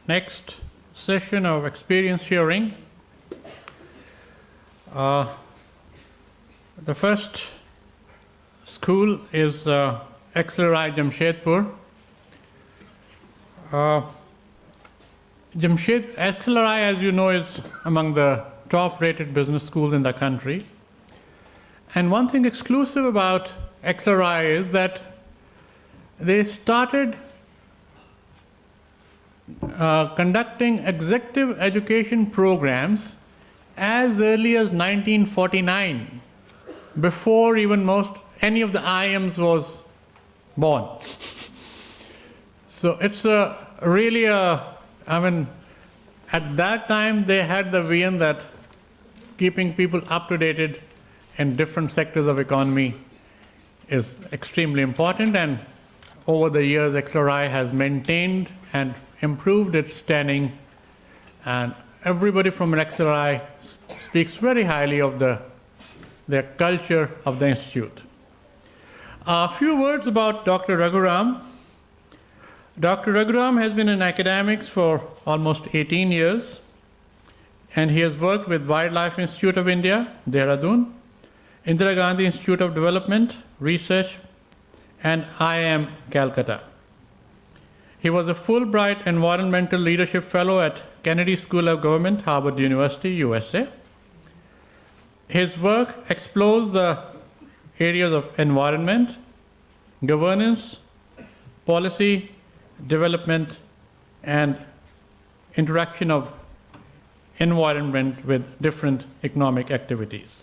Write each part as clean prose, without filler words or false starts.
next session of experience sharing. The first school is XLRI Jamshedpur. XLRI, as you know, is among the top-rated business schools in the country. And one thing exclusive about XLRI is that they started conducting executive education programs as early as 1949, before even any of the IMs was born. So it's really at that time they had the vision that keeping people up to date in different sectors of economy is extremely important, and over the years XLRI has maintained and improved its standing, and everybody from XLRI speaks very highly of the culture of the institute. A few words about Dr. Raghuram. Dr. Raghuram has been in academics for almost 18 years, and he has worked with Wildlife Institute of India, Dehradun, Indira Gandhi Institute of Development, Research, and IIM Calcutta. He was a Fulbright Environmental Leadership Fellow at Kennedy School of Government, Harvard University, USA. His work explores the areas of environment, governance, policy, development, and interaction of environment with different economic activities.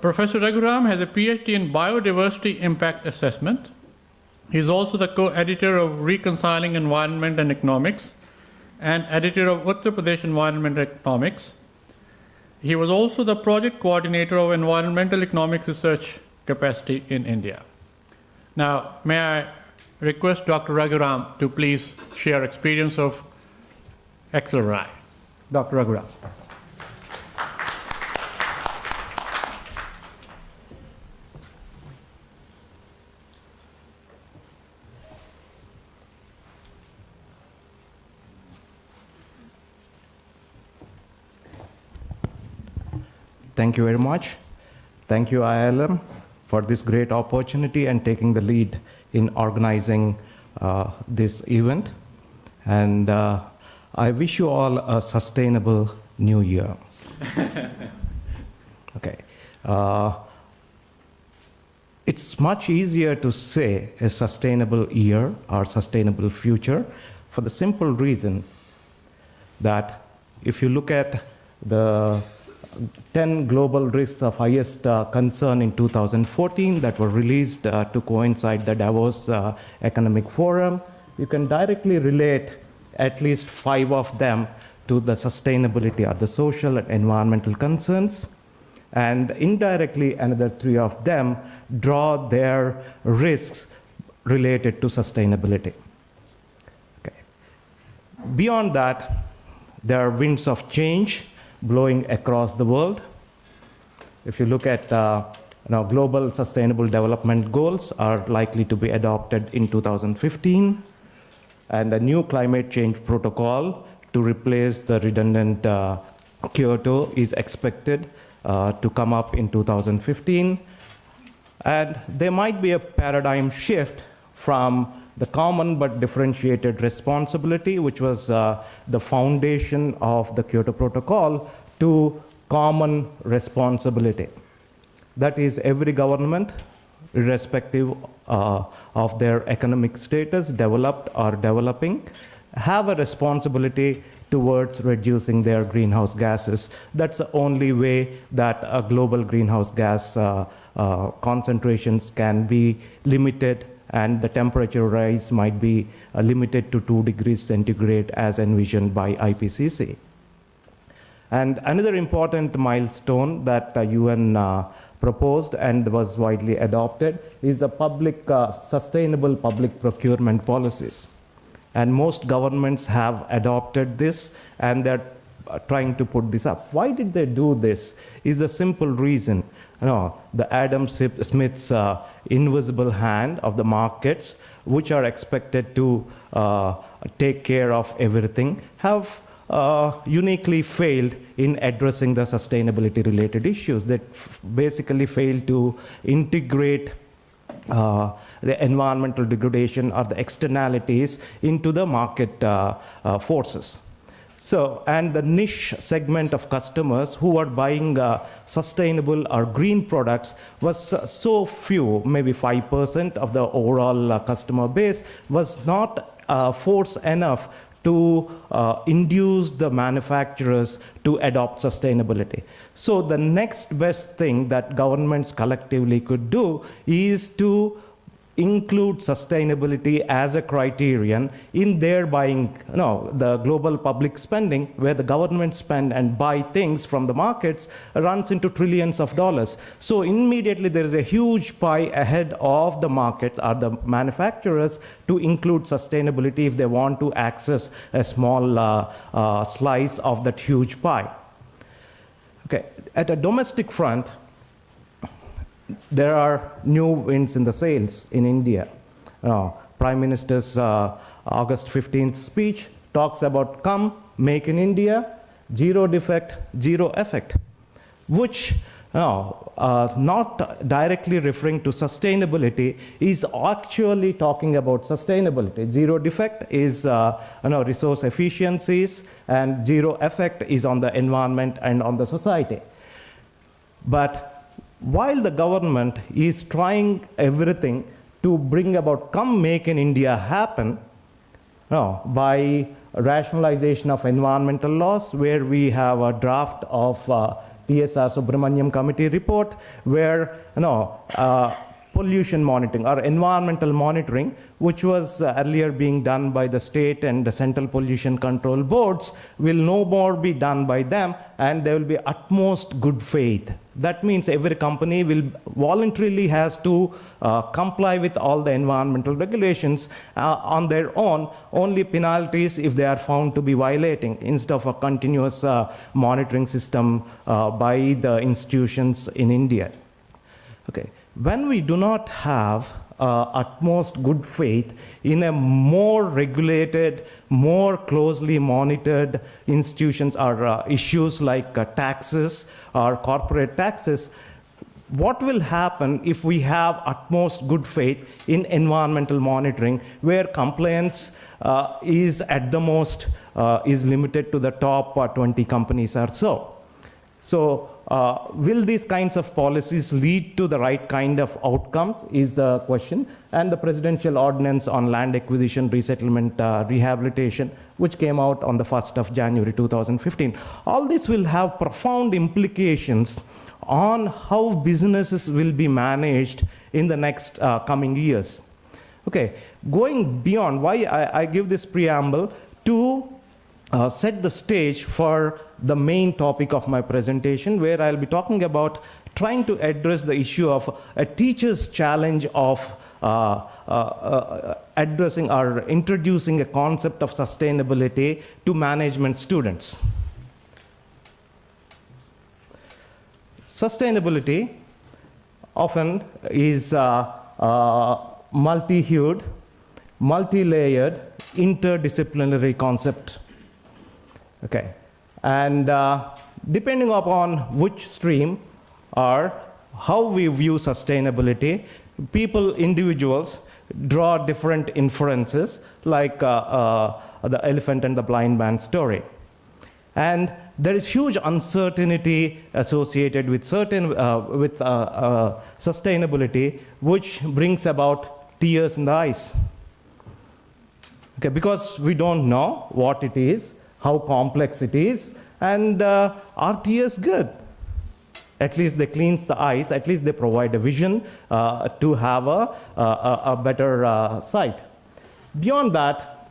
Professor Raghuram has a PhD in Biodiversity Impact Assessment. He is also the co-editor of Reconciling Environment and Economics and editor of Uttar Pradesh Environment and Economics. He was also the project coordinator of environmental economics research capacity in India. Now, may I request Dr. Raghuram to please share experience of XLRI. Dr. Raghuram. Thank you very much. Thank you, ILM, for this great opportunity and taking the lead in organizing this event. And I wish you all a sustainable new year. Okay. It's much easier to say a sustainable year or sustainable future for the simple reason that if you look at the 10 global risks of highest concern in 2014 that were released to coincide the Davos Economic Forum, you can directly relate at least 5 of them to the sustainability or the social and environmental concerns, and indirectly another 3 of them draw their risks related to sustainability. Okay. Beyond that, there are winds of change blowing across the world. If you look at global sustainable development goals are likely to be adopted in 2015, and a new climate change protocol to replace the redundant Kyoto is expected to come up in 2015. And there might be a paradigm shift from the common but differentiated responsibility, which was the foundation of the Kyoto Protocol, to common responsibility. That is, every government, irrespective of their economic status, developed or developing, have a responsibility towards reducing their greenhouse gases. That's the only way that global greenhouse gas concentrations can be limited, and the temperature rise might be limited to 2 degrees centigrade as envisioned by IPCC. And another important milestone that UN proposed and was widely adopted is the sustainable public procurement policies. And most governments have adopted this, and they're trying to put this up. Why did they do this? Is a simple reason. The Adam Smith's invisible hand of the markets, which are expected to take care of everything, have uniquely failed in addressing the sustainability related issues. That basically failed to integrate the environmental degradation or the externalities into the market forces. So, and the niche segment of customers who are buying sustainable or green products was so few, maybe 5% of the overall customer base, was not force enough to induce the manufacturers to adopt sustainability. So the next best thing that governments collectively could do is to include sustainability as a criterion in their buying, the global public spending, where the government spend and buy things from the markets runs into trillions of dollars. So immediately there is a huge pie ahead of the markets or the manufacturers to include sustainability if they want to access a small slice of that huge pie. Okay, at a domestic front, there are new winds in the sails in India. Prime Minister's August 15th speech talks about come, make in India, zero defect, zero effect, which not directly referring to sustainability is actually talking about sustainability. Zero defect is resource efficiencies, and zero effect is on the environment and on the society. But while the government is trying everything to bring about come make in India happen, by rationalization of environmental laws, where we have a draft of TSR Subramaniam Committee report, where pollution monitoring or environmental monitoring, which was earlier being done by the state and the central pollution control boards, will no more be done by them, and there will be utmost good faith. That means every company will voluntarily has to comply with all the environmental regulations on their own, only penalties if they are found to be violating, instead of a continuous monitoring system by the institutions in India. Okay. When we do not have utmost good faith in a more regulated, more closely monitored institutions or issues like taxes or corporate taxes, what will happen if we have utmost good faith in environmental monitoring, where compliance is at the most is limited to the top 20 companies or so? So will these kinds of policies lead to the right kind of outcomes is the question. And the presidential ordinance on land acquisition, resettlement, rehabilitation, which came out on the 1st of January 2015. All this will have profound implications on how businesses will be managed in the next coming years. Okay, going beyond, why I give this preamble to set the stage for the main topic of my presentation, where I'll be talking about trying to address the issue of a teacher's challenge of addressing or introducing a concept of sustainability to management students. Sustainability often is multi-hued, multi-layered, interdisciplinary concept. Okay, and depending upon which stream or how we view sustainability, individuals draw different inferences, like the elephant and the blind man story. And there is huge uncertainty associated with sustainability, which brings about tears in the eyes. Okay, because we don't know what it is, how complex it is, and are tears good? At least they cleanse the eyes, at least they provide a vision to have a better sight. Beyond that,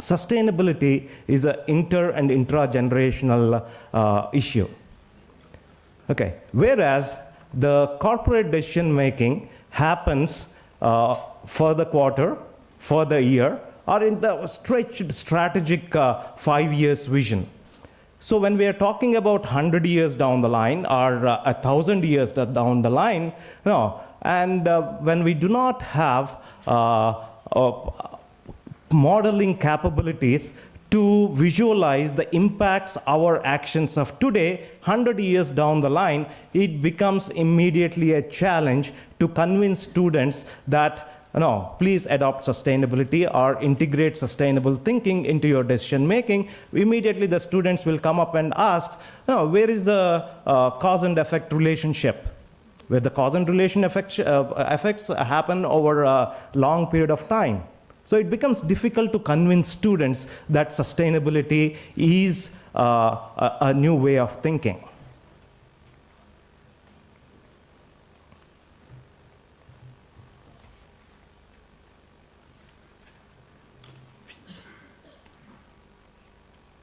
sustainability is an inter and intra-generational issue. Okay, whereas the corporate decision making happens for the quarter, for the year, or in the stretched strategic 5 years vision. So when we are talking about 100 years down the line or 1,000 years down the line, and when we do not have modeling capabilities to visualize the impacts our actions of today, 100 years down the line, it becomes immediately a challenge to convince students that, no, please adopt sustainability or integrate sustainable thinking into your decision making. Immediately the students will come up and ask, no, where is the cause and effect relationship? Where the cause and relation effects happen over a long period of time. So it becomes difficult to convince students that sustainability is a new way of thinking.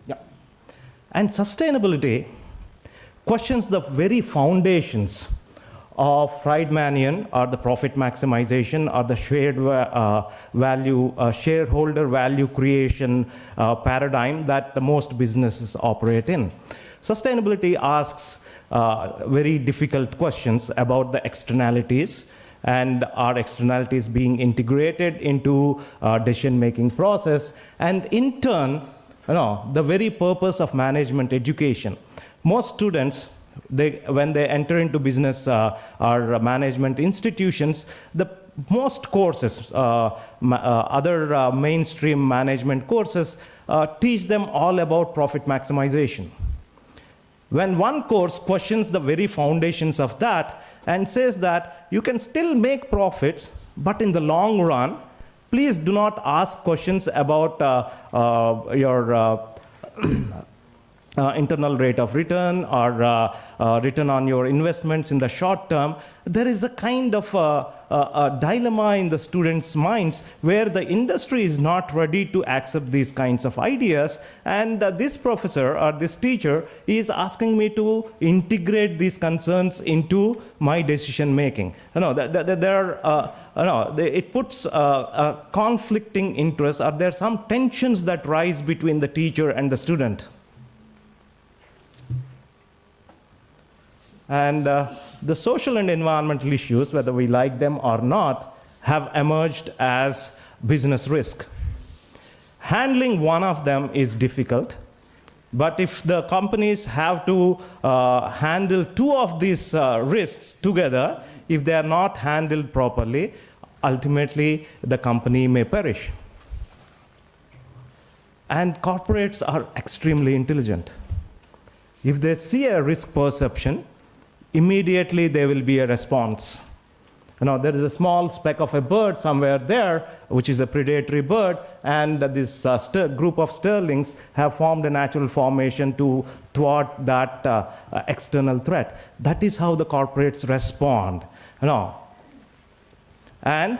Yeah. And sustainability questions the very foundations of Friedmanian or the profit maximization or the shareholder value creation paradigm that the most businesses operate in. Sustainability asks very difficult questions about the externalities, and are externalities being integrated into decision-making process, and in turn, the very purpose of management education. Most students, when they enter into business or management institutions, the most courses, other mainstream management courses, teach them all about profit maximization. When one course questions the very foundations of that and says that you can still make profits, but in the long run, please do not ask questions about your internal rate of return or return on your investments in the short term. There is a kind of a dilemma in the students' minds where the industry is not ready to accept these kinds of ideas, and this professor or this teacher is asking me to integrate these concerns into my decision making. It puts conflicting interests, or there are some tensions that rise between the teacher and the student. And the social and environmental issues, whether we like them or not, have emerged as business risk. Handling one of them is difficult, but if the companies have to handle two of these risks together, if they are not handled properly, ultimately the company may perish. And corporates are extremely intelligent. If they see a risk perception, immediately there will be a response. There is a small speck of a bird somewhere there, which is a predatory bird, and this group of sterlings have formed a natural formation to thwart that external threat. That is how the corporates respond. And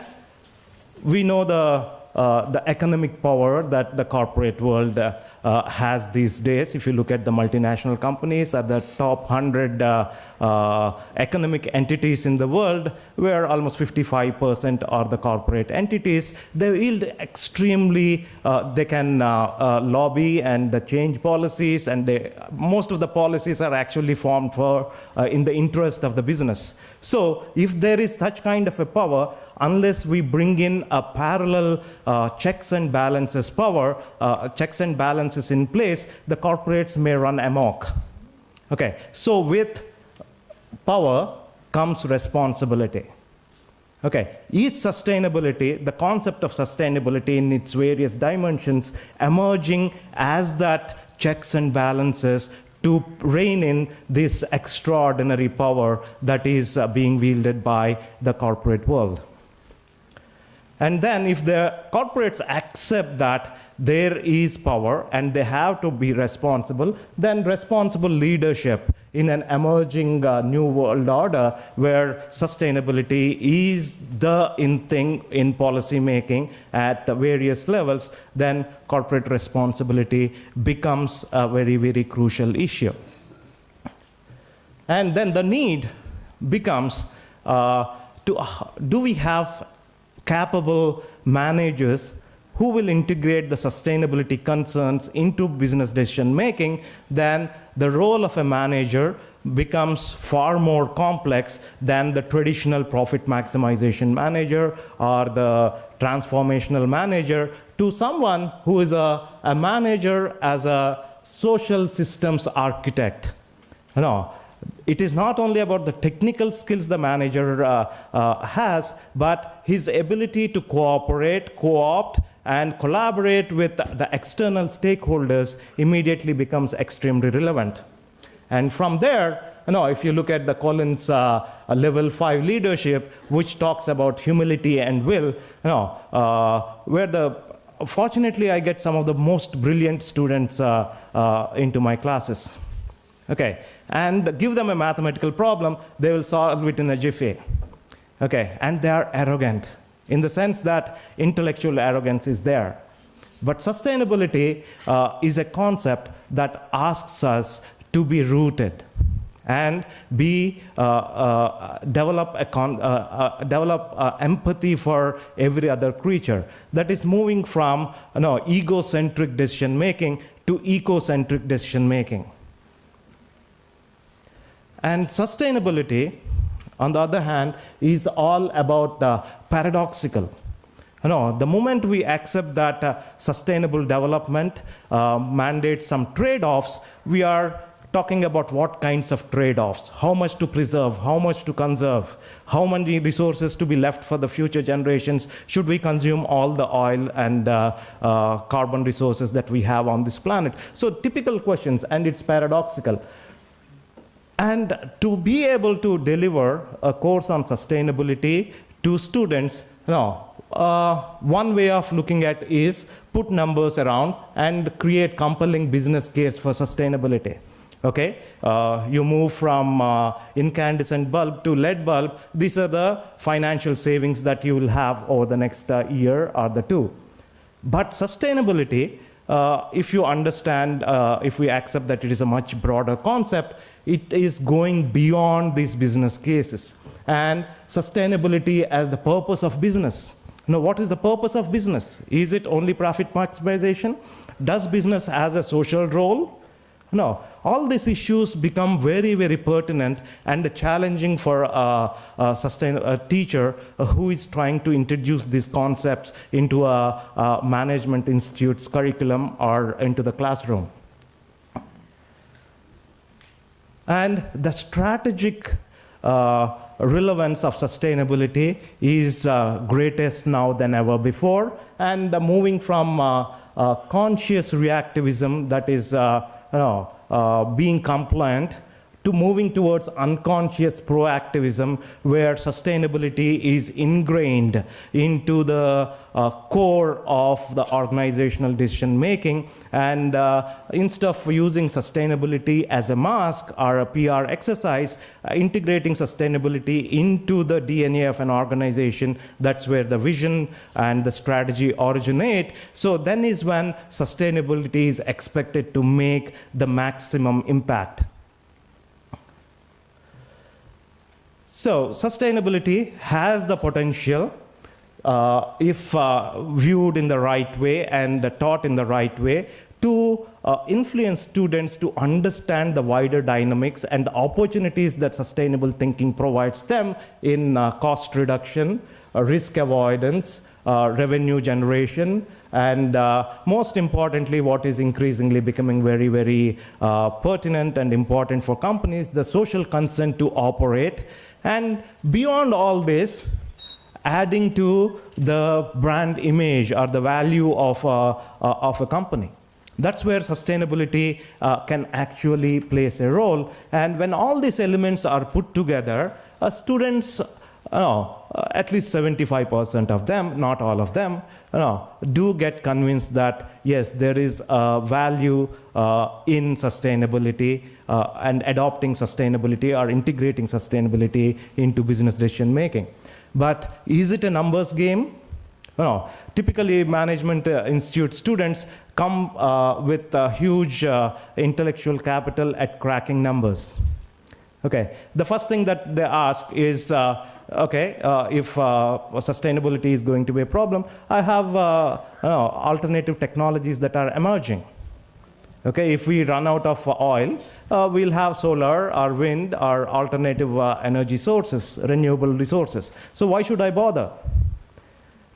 we know the economic power that the corporate world has these days. If you look at the multinational companies, at the top 100 economic entities in the world, where almost 55% are the corporate entities, they yield extremely, they can lobby and change policies, and most of the policies are actually formed for in the interest of the business. So if there is such kind of a power, unless we bring in a parallel checks and balances checks and balances in place, the corporates may run amok. Okay, so with power comes responsibility. Okay, is sustainability, the concept of sustainability in its various dimensions, emerging as that checks and balances to rein in this extraordinary power that is being wielded by the corporate world? And then if the corporates accept that there is power and they have to be responsible, then responsible leadership in an emerging new world order where sustainability is the thing in policy making at various levels, then corporate responsibility becomes a very, very crucial issue. And then the need becomes, do we have capable managers who will integrate the sustainability concerns into business decision making? Then the role of a manager becomes far more complex than the traditional profit maximization manager or the transformational manager to someone who is a manager as a social systems architect. It is not only about the technical skills the manager has, but his ability to cooperate, co-opt, and collaborate with the external stakeholders immediately becomes extremely relevant. And from there, if you look at the Collins level 5 leadership, which talks about humility and will, fortunately I get some of the most brilliant students into my classes. Okay, and give them a mathematical problem, they will solve it in a jiffy. Okay, and they are arrogant in the sense that intellectual arrogance is there. But sustainability is a concept that asks us to be rooted and develop empathy for every other creature. That is moving from egocentric decision making to ecocentric decision making. And sustainability, on the other hand, is all about the paradoxical. The moment we accept that sustainable development mandates some trade-offs, we are talking about what kinds of trade-offs, how much to preserve, how much to conserve, how many resources to be left for the future generations, should we consume all the oil and carbon resources that we have on this planet. So typical questions, and it's paradoxical. And to be able to deliver a course on sustainability to students, one way of looking at is put numbers around and create compelling business case for sustainability. Okay, you move from incandescent bulb to LED bulb. These are the financial savings that you will have over the next year or the two. But sustainability, if you understand, if we accept that it is a much broader concept, it is going beyond these business cases. And sustainability as the purpose of business. What is the purpose of business? Is it only profit maximization? Does business has a social role? No. All these issues become very, very pertinent and challenging for a teacher who is trying to introduce these concepts into a management institute's curriculum or into the classroom. And the strategic relevance of sustainability is greatest now than ever before. And moving from conscious reactivism, that is being compliant, to moving towards unconscious proactivism, where sustainability is ingrained into the core of the organizational decision making. And instead of using sustainability as a mask or a PR exercise, integrating sustainability into the DNA of an organization, that's where the vision and the strategy originate. So then is when sustainability is expected to make the maximum impact. So sustainability has the potential, if viewed in the right way and taught in the right way, to influence students to understand the wider dynamics and the opportunities that sustainable thinking provides them in cost reduction, risk avoidance, revenue generation, and most importantly, what is increasingly becoming very, very pertinent and important for companies, the social consent to operate. And beyond all this, adding to the brand image or the value of a company. That's where sustainability can actually plays a role. And when all these elements are put together, students, at least 75% of them, not all of them, do get convinced that yes, there is a value in sustainability and adopting sustainability or integrating sustainability into business decision making. But is it a numbers game? Typically, management institute students come with a huge intellectual capital at cracking numbers. Okay, the first thing that they ask is, if sustainability is going to be a problem, I have alternative technologies that are emerging. Okay, if we run out of oil, we'll have solar or wind or alternative energy sources, renewable resources. So why should I bother?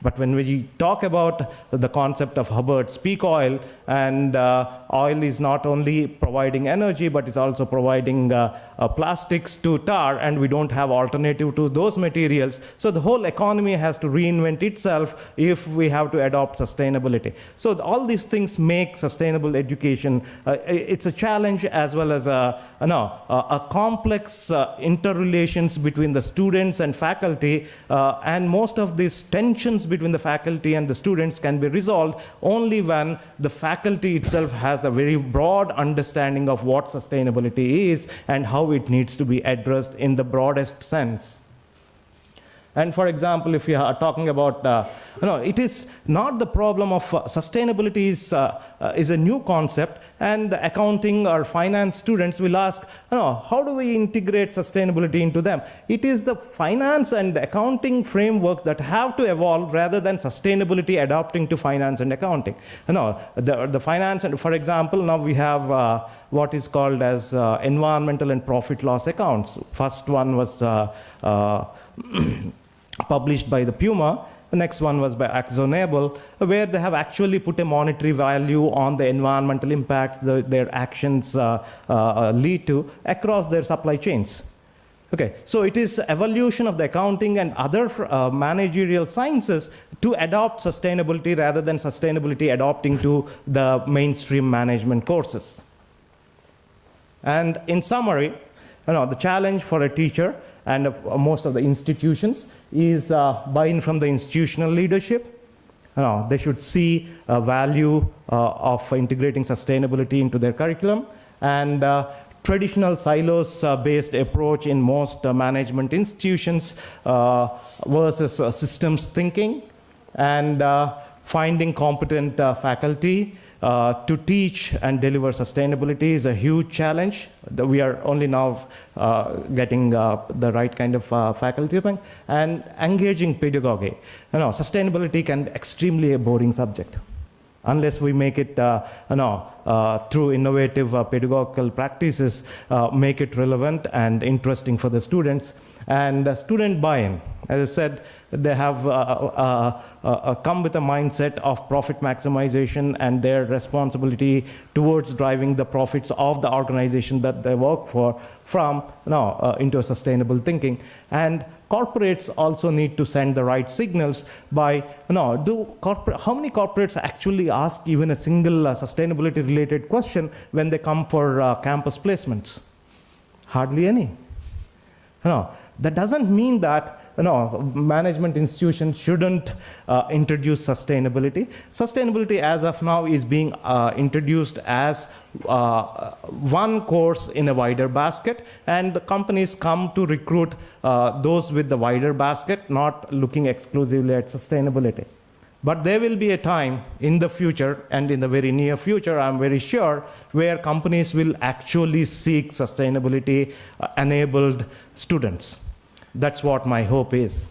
But when we talk about the concept of Hubbard's peak oil, and oil is not only providing energy, but it's also providing plastics to tar, and we don't have alternative to those materials. So the whole economy has to reinvent itself if we have to adopt sustainability. So all these things make sustainable education, it's a challenge as well as a complex interrelations between the students and faculty, and most of these tensions between the faculty and the students can be resolved only when the faculty itself has a very broad understanding of what sustainability is and how it needs to be addressed in the broadest sense. And for example, if you are talking about, it is not the problem of sustainability is a new concept, and accounting or finance students will ask, how do we integrate sustainability into them? It is the finance and accounting framework that have to evolve rather than sustainability adapting to finance and accounting. The finance, and for example, now we have what is called as environmental and profit loss accounts. First one was published by the Puma. The next one was by AxoNable, where they have actually put a monetary value on the environmental impacts their actions lead to across their supply chains. Okay, so it is evolution of the accounting and other managerial sciences to adopt sustainability rather than sustainability adopting to the mainstream management courses. And in summary, the challenge for a teacher and most of the institutions is buy-in from the institutional leadership. They should see a value of integrating sustainability into their curriculum, and traditional silos-based approach in most management institutions versus systems thinking, and finding competent faculty to teach and deliver sustainability is a huge challenge. We are only now getting the right kind of faculty, and engaging pedagogy. Sustainability can be extremely a boring subject unless we make it through innovative pedagogical practices, make it relevant and interesting for the students. And student buy-in, as I said, they have come with a mindset of profit maximization and their responsibility towards driving the profits of the organization that they work for from into a sustainable thinking. And corporates also need to send the right signals by, how many corporates actually ask even a single sustainability related question when they come for campus placements? Hardly any. That doesn't mean that management institutions shouldn't introduce sustainability. Sustainability as of now is being introduced as one course in a wider basket, and the companies come to recruit those with the wider basket, not looking exclusively at sustainability. But there will be a time in the future, and in the very near future, I'm very sure, where companies will actually seek sustainability-enabled students. That's what my hope is.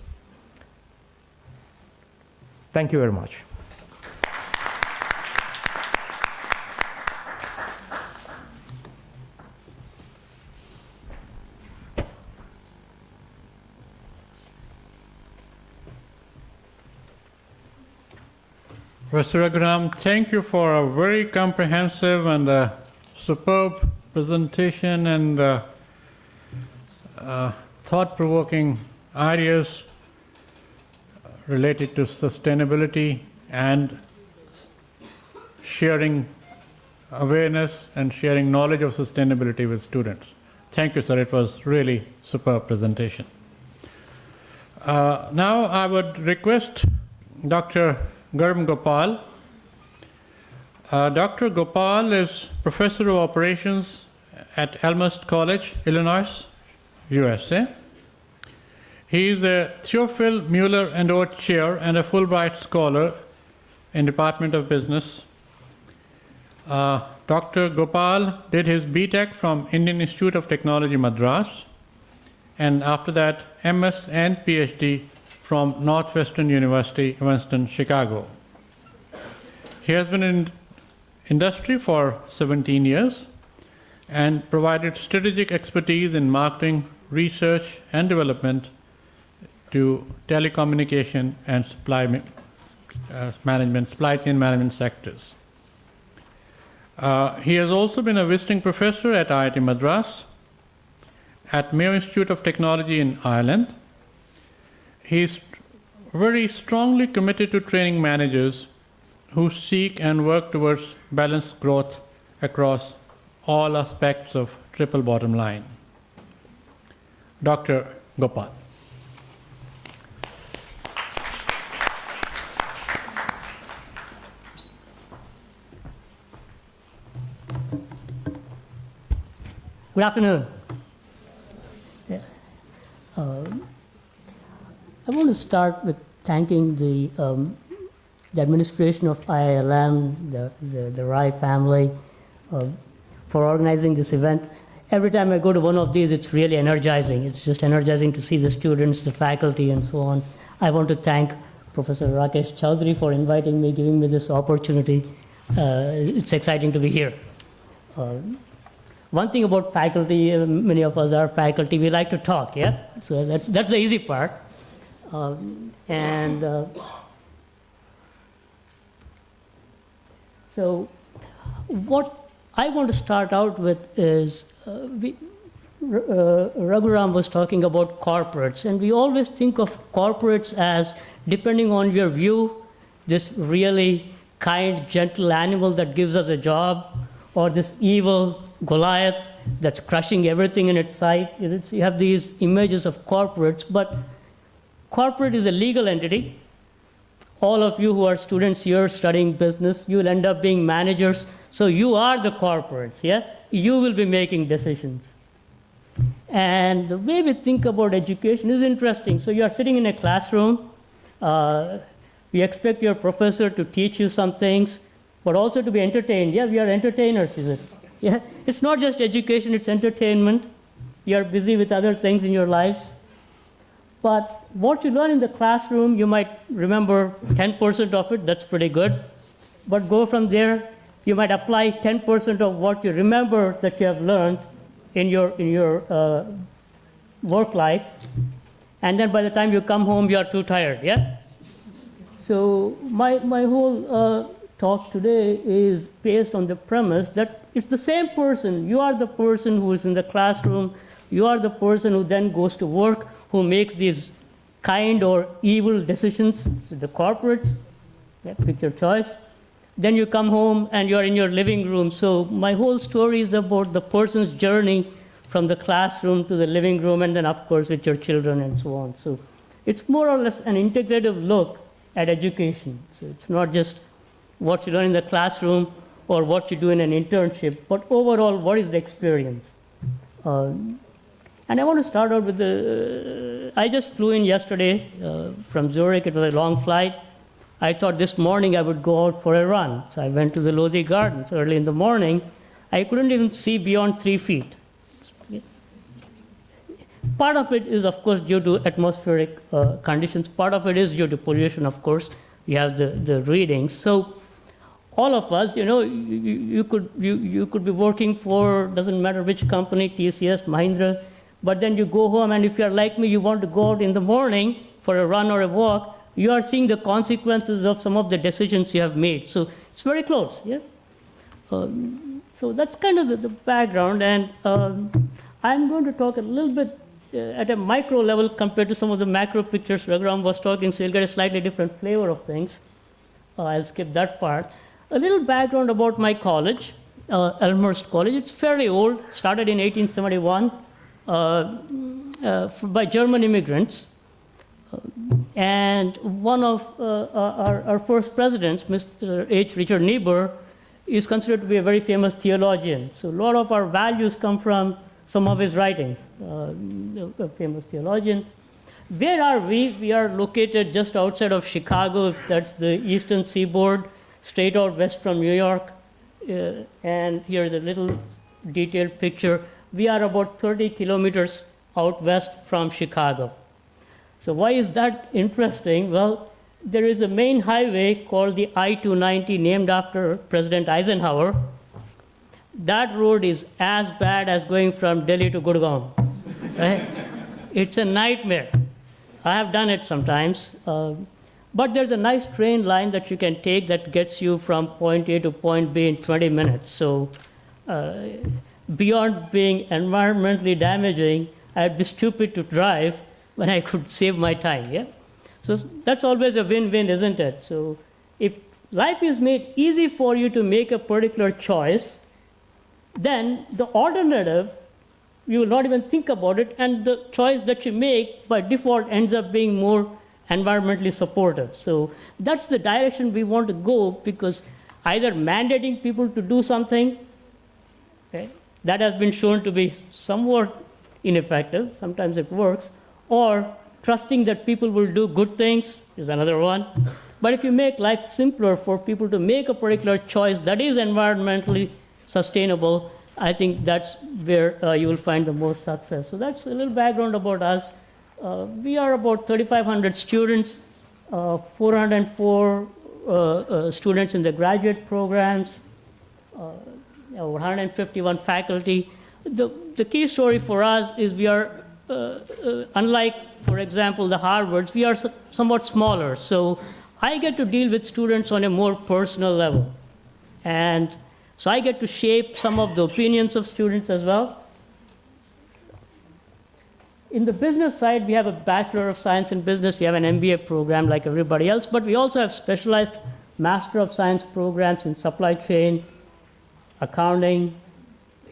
Thank you very much. Professor Raghuram, thank you for a very comprehensive and superb presentation and thought-provoking ideas related to sustainability and sharing awareness and sharing knowledge of sustainability with students. Thank you, sir. It was really superb presentation. Now I would request Dr. Garm Gopal. Dr. Gopal is Professor of Operations at Elmhurst College, Illinois, USA. He is a Theophil Mueller and Oates Chair and a Fulbright Scholar in Department of Business. Dr. Gopal did his BTech from Indian Institute of Technology, Madras, and after that MS and PhD from Northwestern University, Winston, Chicago. He has been in industry for 17 years and provided strategic expertise in marketing, research and development to telecommunication and supply management, supply chain management sectors. He has also been a visiting professor at IIT Madras, at Mayo Institute of Technology in Ireland. He's very strongly committed to training managers who seek and work towards balanced growth across all aspects of triple bottom line. Dr. Gopal. Good afternoon. Yeah. I want to start with thanking the administration of IILM, the Rai family, for organizing this event. Every time I go to one of these, it's really energizing. It's just energizing to see the students, the faculty, and so on. I want to thank Professor Rakesh Chaudhary for inviting me, giving me this opportunity. It's exciting to be here. One thing about faculty, many of us are faculty, we like to talk, yeah? So that's the easy part. So what I want to start out with is, Raghuram was talking about corporates, and we always think of corporates as, depending on your view, this really kind, gentle animal that gives us a job, or this evil Goliath that's crushing everything in its sight. You have these images of corporates, but corporate is a legal entity. All of you who are students here studying business, you'll end up being managers, so you are the corporates, yeah? You will be making decisions. And the way we think about education is interesting. So you are sitting in a classroom, you expect your professor to teach you some things, but also to be entertained. Yeah, we are entertainers, is it? Yeah, it's not just education, it's entertainment. You're busy with other things in your lives. But what you learn in the classroom, you might remember 10% of it, that's pretty good. But go from there, you might apply 10% of what you remember that you have learned in your work life. And then by the time you come home, you are too tired, yeah? So my whole talk today is based on the premise that it's the same person. You are the person who is in the classroom. You are the person who then goes to work, who makes these kind or evil decisions with the corporates. Yeah, pick your choice. Then you come home and you're in your living room. So my whole story is about the person's journey from the classroom to the living room, and then, of course, with your children and so on. So it's more or less an integrative look at education. So it's not just what you learn in the classroom or what you do in an internship, but overall, what is the experience? And I want to start out with I just flew in yesterday from Zurich. It was a long flight. I thought this morning I would go out for a run. So I went to the Lodi Gardens early in the morning. I couldn't even see beyond 3 feet. Part of it is, of course, due to atmospheric conditions. Part of it is due to pollution, of course. You have the readings. So all of us, you could be working for, doesn't matter which company, TCS, Mahindra, but then you go home, and if you're like me, you want to go out in the morning for a run or a walk, you are seeing the consequences of some of the decisions you have made. So it's very close, yeah? So that's kind of the background, and I'm going to talk a little bit at a micro level compared to some of the macro pictures Raghuram was talking, so you'll get a slightly different flavor of things. I'll skip that part. A little background about my college, Elmhurst College. It's fairly old, started in 1871 by German immigrants. And one of our first presidents, Mr. H. Richard Niebuhr, is considered to be a very famous theologian. So a lot of our values come from some of his writings, a famous theologian. Where are we? We are located just outside of Chicago. That's the eastern seaboard, straight out west from New York. And here's a little detailed picture. We are about 30 kilometers out west from Chicago. So why is that interesting? Well, there is a main highway called the I-290, named after President Eisenhower. That road is as bad as going from Delhi to Gurgaon. Right? It's a nightmare. I have done it sometimes. But there's a nice train line that you can take that gets you from point A to point B in 20 minutes. So beyond being environmentally damaging, I'd be stupid to drive when I could save my time, yeah? So that's always a win-win, isn't it? So if life is made easy for you to make a particular choice, then the alternative, you will not even think about it, and the choice that you make by default ends up being more environmentally supportive. So that's the direction we want to go, because either mandating people to do something, okay, that has been shown to be somewhat ineffective, sometimes it works, or trusting that people will do good things is another one. But if you make life simpler for people to make a particular choice that is environmentally sustainable, I think that's where you will find the most success. So that's a little background about us. We are about 3,500 students, 404 students in the graduate programs, 151 faculty. The key story for us is we are, unlike, for example, the Harvards, we are somewhat smaller. So I get to deal with students on a more personal level. And so I get to shape some of the opinions of students as well. In the business side, we have a Bachelor of Science in Business. We have an MBA program like everybody else, but we also have specialized Master of Science programs in supply chain, accounting,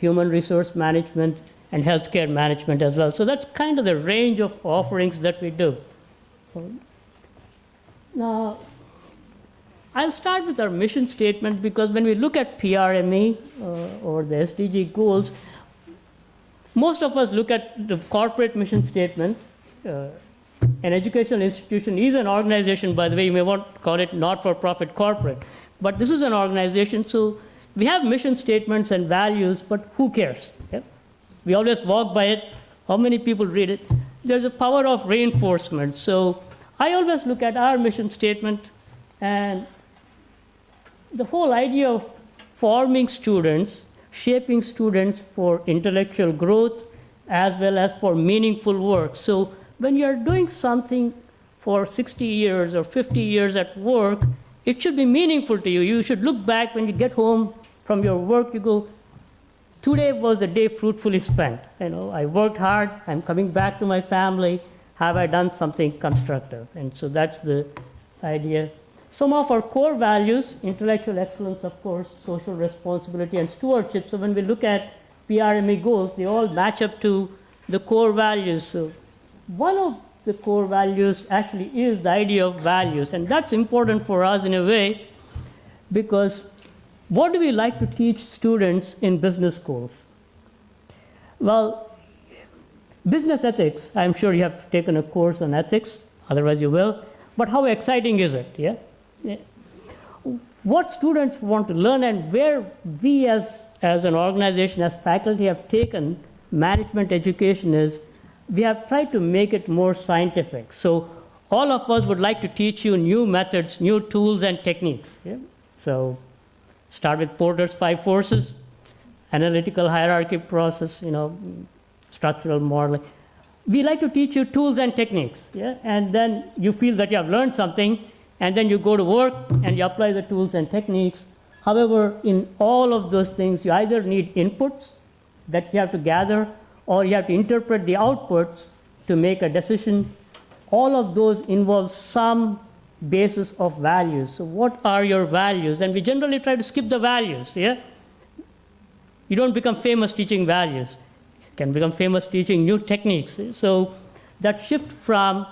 human resource management, and healthcare management as well. So that's kind of the range of offerings that we do. Now, I'll start with our mission statement, because when we look at PRME or the SDG goals, most of us look at the corporate mission statement. An educational institution is an organization, by the way, you may want to call it not-for-profit corporate, but this is an organization, so we have mission statements and values, but who cares? Okay? We always walk by it. How many people read it? There's a power of reinforcement. So I always look at our mission statement, and the whole idea of forming students, shaping students for intellectual growth as well as for meaningful work. So when you're doing something for 60 years or 50 years at work, it should be meaningful to you. You should look back when you get home from your work, you go, today was the day fruitfully spent. You know, I worked hard, I'm coming back to my family, have I done something constructive? And so that's the idea. Some of our core values, intellectual excellence, of course, social responsibility, and stewardship. So when we look at PRME goals, they all match up to the core values. So one of the core values actually is the idea of values, and that's important for us in a way, because what do we like to teach students in business schools? Well, business ethics, I'm sure you have taken a course on ethics, otherwise you will, but how exciting is it, yeah? What students want to learn, and where we as an organization, as faculty, have taken management education is, we have tried to make it more scientific. So all of us would like to teach you new methods, new tools and techniques. Yeah? So start with Porter's 5 forces, analytical hierarchy process, structural modeling. We like to teach you tools and techniques, yeah? And then you feel that you have learned something, and then you go to work and you apply the tools and techniques. However, in all of those things, you either need inputs that you have to gather, or you have to interpret the outputs to make a decision. All of those involve some basis of values. So what are your values? And we generally try to skip the values, yeah? You don't become famous teaching values. You can become famous teaching new techniques. So that shift from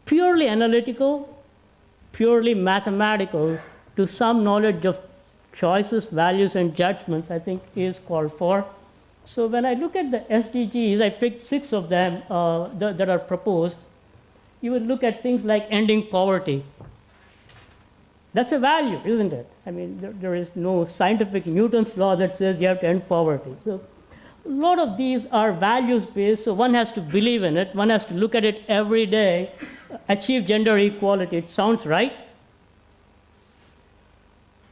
purely analytical, purely mathematical, to some knowledge of choices, values, and judgments, I think is called for. So when I look at the SDGs, I picked 6 of them that are proposed. You would look at things like ending poverty. That's a value, isn't it? I mean, there is no scientific Newton's law that says you have to end poverty. So a lot of these are values-based, so one has to believe in it. One has to look at it every day. Achieve gender equality. It sounds right,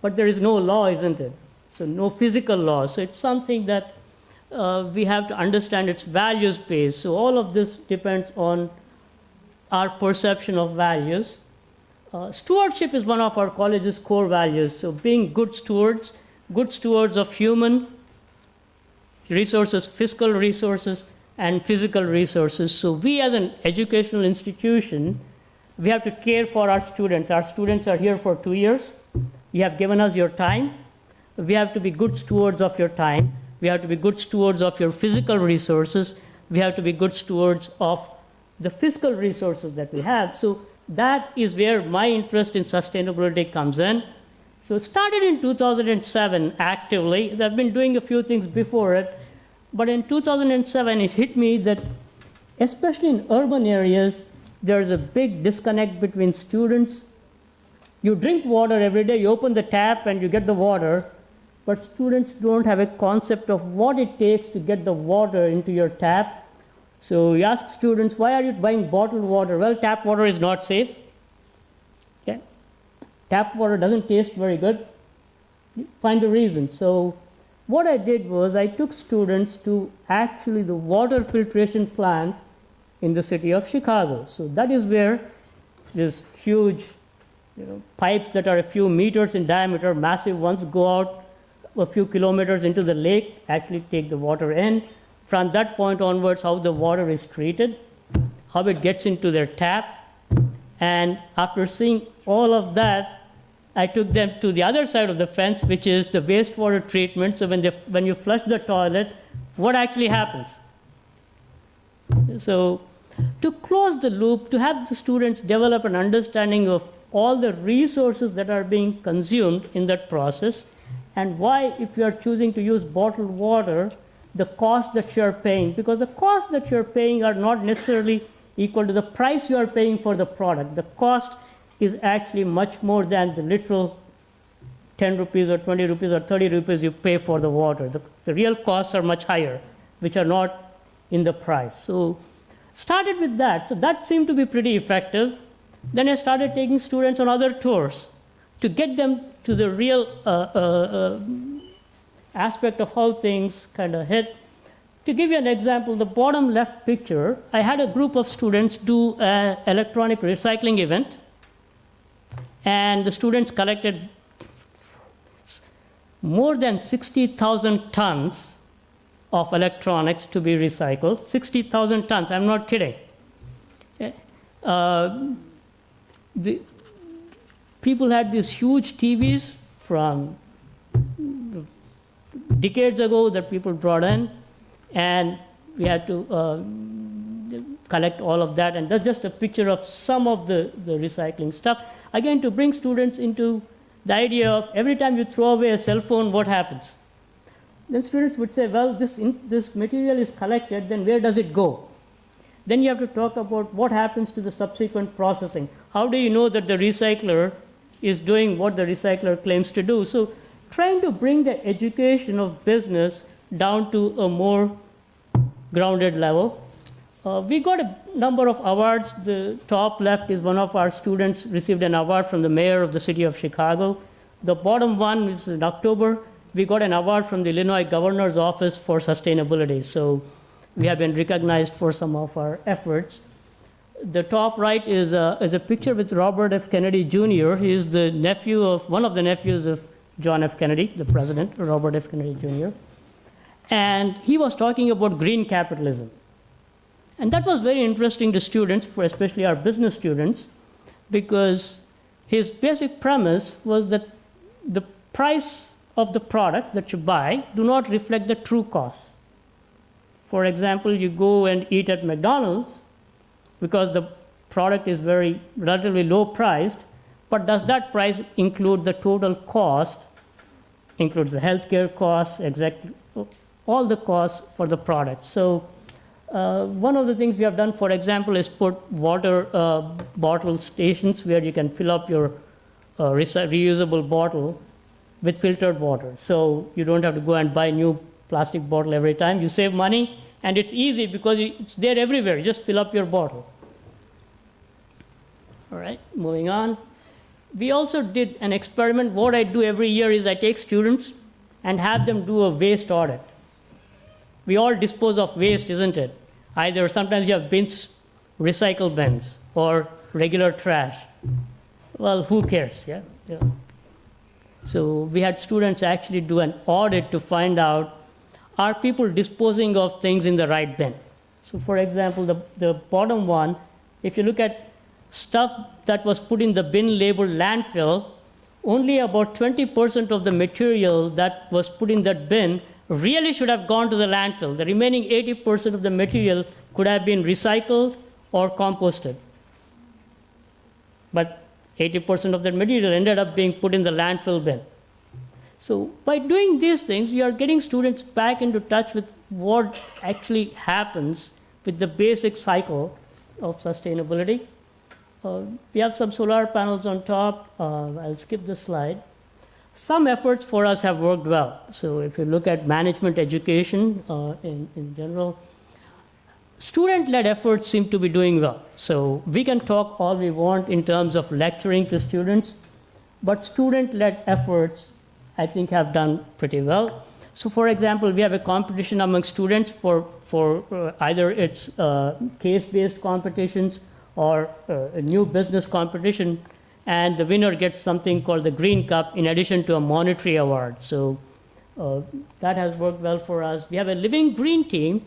but there is no law, isn't it? So no physical law. So it's something that we have to understand. It's values-based. So all of this depends on our perception of values. Stewardship is one of our college's core values. So being good stewards of human resources, fiscal resources, and physical resources. So we as an educational institution, we have to care for our students. Our students are here for 2 years. You have given us your time. We have to be good stewards of your time. We have to be good stewards of your physical resources. We have to be good stewards of the fiscal resources that we have. So that is where my interest in sustainability comes in. So it started in 2007 actively. I've been doing a few things before it. But in 2007, it hit me that, especially in urban areas, there's a big disconnect between students. You drink water every day, you open the tap and you get the water, but students don't have a concept of what it takes to get the water into your tap. So you ask students, why are you buying bottled water? Well, tap water is not safe. Okay? Tap water doesn't taste very good. Find the reason. So what I did was I took students to actually the water filtration plant in the city of Chicago. So that is where these huge pipes that are a few meters in diameter, massive ones, go out a few kilometers into the lake, actually take the water in. From that point onwards, how the water is treated, how it gets into their tap. And after seeing all of that, I took them to the other side of the fence, which is the wastewater treatment. So when you flush the toilet, what actually happens? So to close the loop, to have the students develop an understanding of all the resources that are being consumed in that process, and why, if you are choosing to use bottled water, the cost that you are paying, because the costs that you are paying are not necessarily equal to the price you are paying for the product. The cost is actually much more than the literal 10 rupees or 20 rupees or 30 rupees you pay for the water. The real costs are much higher, which are not in the price. So started with that. So that seemed to be pretty effective. Then I started taking students on other tours to get them to the real aspect of how things kind of hit. To give you an example, the bottom left picture, I had a group of students do an electronic recycling event. And the students collected more than 60,000 tons of electronics to be recycled. 60,000 tons, I'm not kidding. Okay. The people had these huge TVs from decades ago that people brought in, and we had to collect all of that. And that's just a picture of some of the recycling stuff. Again, to bring students into the idea of every time you throw away a cell phone, what happens? Then students would say, well, this material is collected, then where does it go? Then you have to talk about what happens to the subsequent processing. How do you know that the recycler is doing what the recycler claims to do? So trying to bring the education of business down to a more grounded level. We got a number of awards. The top left is one of our students received an award from the mayor of the city of Chicago. The bottom one is in October. We got an award from the Illinois Governor's Office for Sustainability. So we have been recognized for some of our efforts. The top right is a picture with Robert F. Kennedy Jr. He is the nephew of one of the nephews of John F. Kennedy, the president, Robert F. Kennedy Jr. And he was talking about green capitalism. And that was very interesting to students, especially our business students, because his basic premise was that the price of the products that you buy do not reflect the true costs. For example, you go and eat at McDonald's because the product is very relatively low priced, but does that price include the total cost, includes the healthcare costs, exactly all the costs for the product. So one of the things we have done, for example, is put water bottle stations where you can fill up your reusable bottle with filtered water. So you don't have to go and buy a new plastic bottle every time. You save money, and it's easy because it's there everywhere. You just fill up your bottle. All right, moving on. We also did an experiment. What I do every year is I take students and have them do a waste audit. We all dispose of waste, isn't it? Either sometimes you have bins, recycle bins, or regular trash. well, who cares, yeah? Yeah. So we had students actually do an audit to find out, are people disposing of things in the right bin? So for example, the bottom one, if you look at stuff that was put in the bin labeled landfill, only about 20% of the material that was put in that bin really should have gone to the landfill. The remaining 80% of the material could have been recycled or composted. But 80% of that material ended up being put in the landfill bin. So by doing these things, we are getting students back into touch with what actually happens with the basic cycle of sustainability. We have some solar panels on top. I'll skip this slide. Some efforts for us have worked well. So if you look at management education in general, student-led efforts seem to be doing well. So we can talk all we want in terms of lecturing to students, but student-led efforts, I think, have done pretty well. So for example, we have a competition among students for either it's case-based competitions or a new business competition, and the winner gets something called the Green Cup in addition to a monetary award. So that has worked well for us. We have a Living Green team.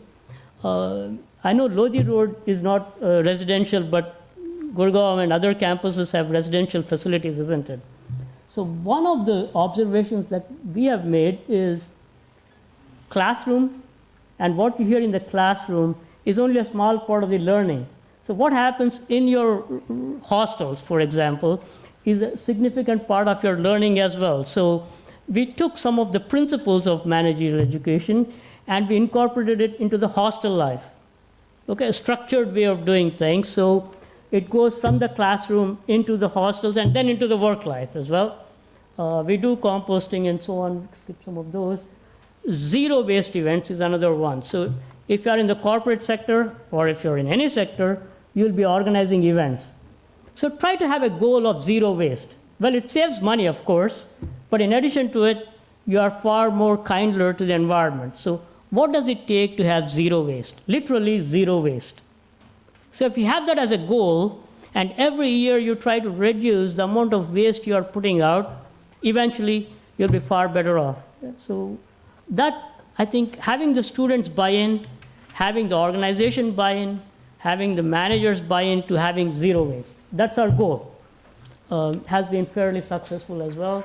I know Lodi Road is not residential, but Gurgaon and other campuses have residential facilities, isn't it? So one of the observations that we have made is classroom, and what you hear in the classroom is only a small part of the learning. So what happens in your hostels, for example, is a significant part of your learning as well. So we took some of the principles of managerial education and we incorporated it into the hostel life. Okay, a structured way of doing things. So it goes from the classroom into the hostels and then into the work life as well. We do composting and so on, skip some of those. Zero waste events is another one. So if you're in the corporate sector or if you're in any sector, you'll be organizing events. So try to have a goal of zero waste. Well, it saves money, of course, but in addition to it, you are far more kinder to the environment. So what does it take to have zero waste? Literally zero waste. So if you have that as a goal, and every year you try to reduce the amount of waste you are putting out, eventually you'll be far better off. So that, I think, having the students buy in, having the organization buy in, having the managers buy in to having zero waste. That's our goal. Has been fairly successful as well.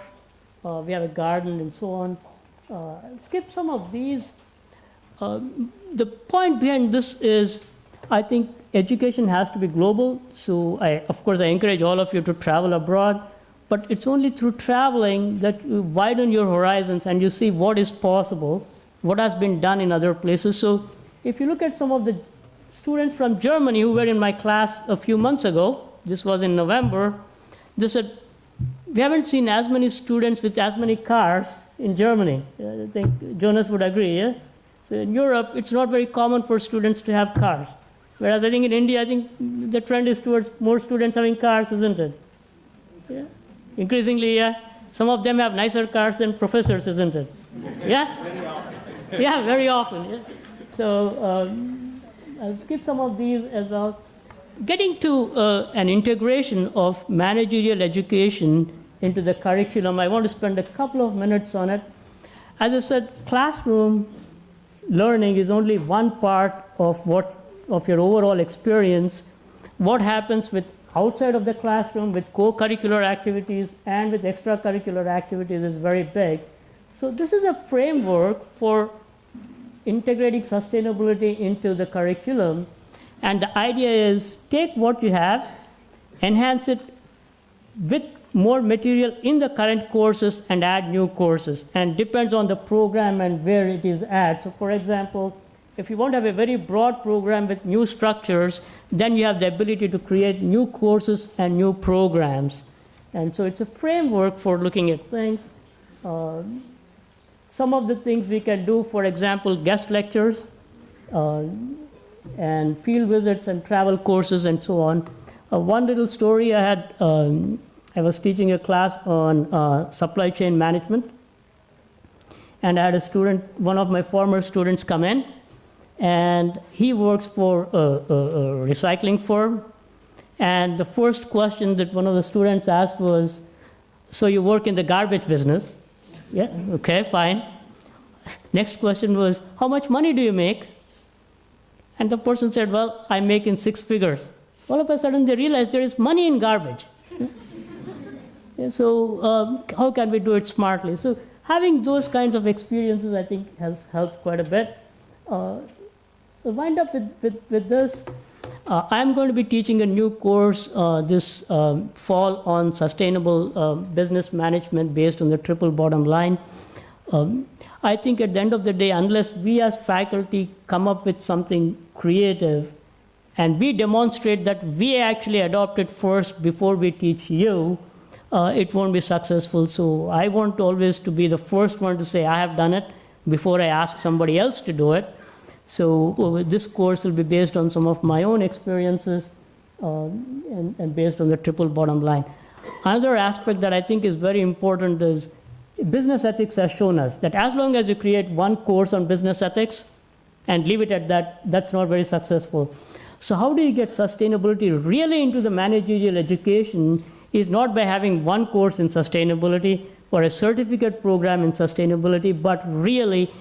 We have a garden and so on. Skip some of these. The point behind this is, I think education has to be global. So of course, I encourage all of you to travel abroad, but it's only through traveling that you widen your horizons and you see what is possible, what has been done in other places. So if you look at some of the students from Germany who were in my class a few months ago, this was in November, they said, we haven't seen as many students with as many cars in Germany. I think Jonas would agree, yeah? So in Europe, it's not very common for students to have cars. Whereas I think in India, I think the trend is towards more students having cars, isn't it? Yeah? Increasingly, yeah. Some of them have nicer cars than professors, isn't it? Yeah? Very often. Yeah, very often. Yeah? So I'll skip some of these as well. Getting to an integration of managerial education into the curriculum, I want to spend a couple of minutes on it. As I said, classroom learning is only one part of your overall experience. What happens with outside of the classroom, with co-curricular activities and with extracurricular activities is very big. So this is a framework for integrating sustainability into the curriculum. And the idea is take what you have, enhance it with more material in the current courses and add new courses. And depends on the program and where it is at. So for example, if you want to have a very broad program with new structures, then you have the ability to create new courses and new programs. And so it's a framework for looking at things. Some of the things we can do, for example, guest lectures and field visits and travel courses and so on. One little story I had, I was teaching a class on supply chain management. And I had a student, one of my former students come in, and he works for a recycling firm. And the first question that one of the students asked was, so you work in the garbage business? Yeah, okay, fine. Next question was, how much money do you make? And the person said, well, I make in 6 figures. All of a sudden they realized there is money in garbage. Yeah, so how can we do it smartly? So having those kinds of experiences, I think, has helped quite a bit. To wind up with this, I'm going to be teaching a new course this fall on sustainable business management based on the triple bottom line. I think at the end of the day, unless we as faculty come up with something creative and we demonstrate that we actually adopt it first before we teach you, it won't be successful. So I want always to be the first one to say, I have done it, before I ask somebody else to do it. So this course will be based on some of my own experiences and based on the triple bottom line. Another aspect that I think is very important is business ethics has shown us that as long as you create one course on business ethics and leave it at that, that's not very successful. So how do you get sustainability really into the managerial education is not by having one course in sustainability or a certificate program in sustainability, but really